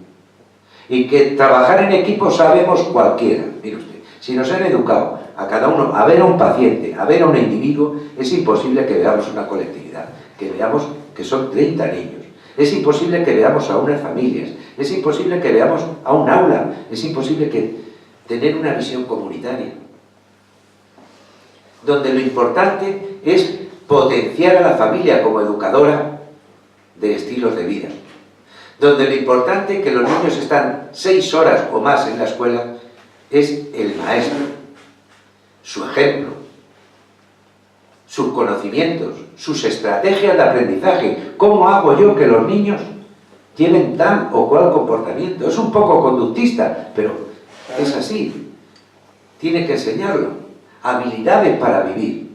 y que trabajar en equipo sabemos cualquiera. Mire usted, si nos han educado a cada uno a ver a un paciente, a ver a un individuo, es imposible que veamos una colectividad, que veamos que son 30 niños, es imposible que veamos a unas familias, es imposible que veamos a un aula, es imposible que tener una visión comunitaria, donde lo importante es potenciar a la familia como educadora de estilos de vida, donde lo importante que los niños están 6 horas o más en la escuela es el maestro, su ejemplo, sus conocimientos, sus estrategias de aprendizaje. ¿Cómo hago yo que los niños lleven tal o cual comportamiento? Es un poco conductista, pero es así. Tiene que enseñarlo. Habilidades para vivir,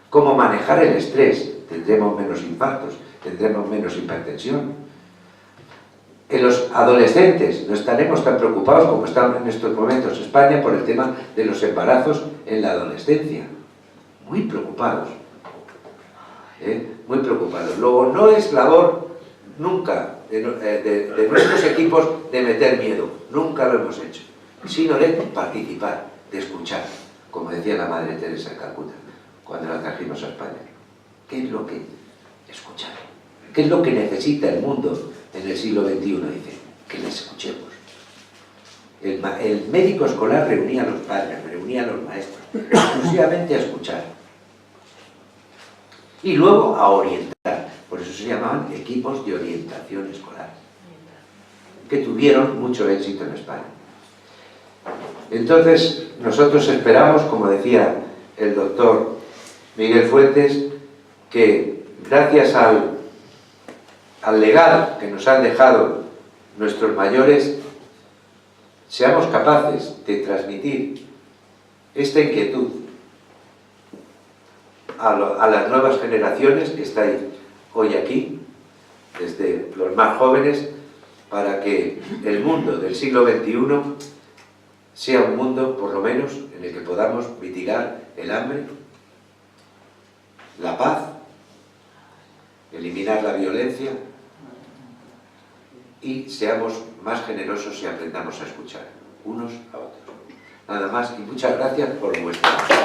cómo manejar el estrés, tendremos menos infartos, tendremos menos hipertensión. En los adolescentes no estaremos tan preocupados como están en estos momentos en España por el tema de los embarazos en la adolescencia. Muy preocupados. Muy preocupados. Luego, no es labor nunca de nuestros equipos de meter miedo. Nunca lo hemos hecho. Sino de participar, de escuchar. Como decía la Madre Teresa de Calcuta, cuando la trajimos a España. ¿Qué es lo que escuchar? ¿Qué es lo que necesita el mundo en el siglo XXI? Dice, que les escuchemos. El médico escolar reunía a los padres, reunía a los maestros, exclusivamente a escuchar. Y luego a orientar. Por eso se llamaban equipos de orientación escolar, que tuvieron mucho éxito en España. Entonces, nosotros esperamos, como decía el doctor Miguel Fuentes, que gracias al legado que nos han dejado nuestros mayores, seamos capaces de transmitir esta inquietud a las nuevas generaciones que estáis hoy aquí, desde los más jóvenes, para que el mundo del siglo XXI sea un mundo, por lo menos, en el que podamos mitigar el hambre, la paz, eliminar la violencia y seamos más generosos y aprendamos a escuchar unos a otros. Nada más y muchas gracias por vuestra atención.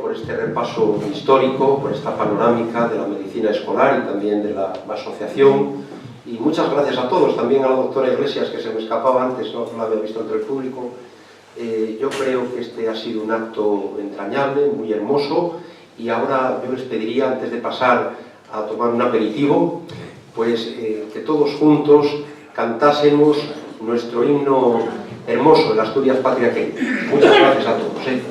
Por este repaso histórico, por esta panorámica de la medicina escolar y también de la asociación. Y muchas gracias a todos, también a la doctora Iglesias, que se me escapaba antes, no la había visto entre el público, Yo creo que este ha sido un acto entrañable, muy hermoso, y ahora yo les pediría, antes de pasar a tomar un aperitivo, pues que todos juntos cantásemos nuestro himno hermoso, el Asturias Patria Querida. Muchas gracias a todos. Gracias.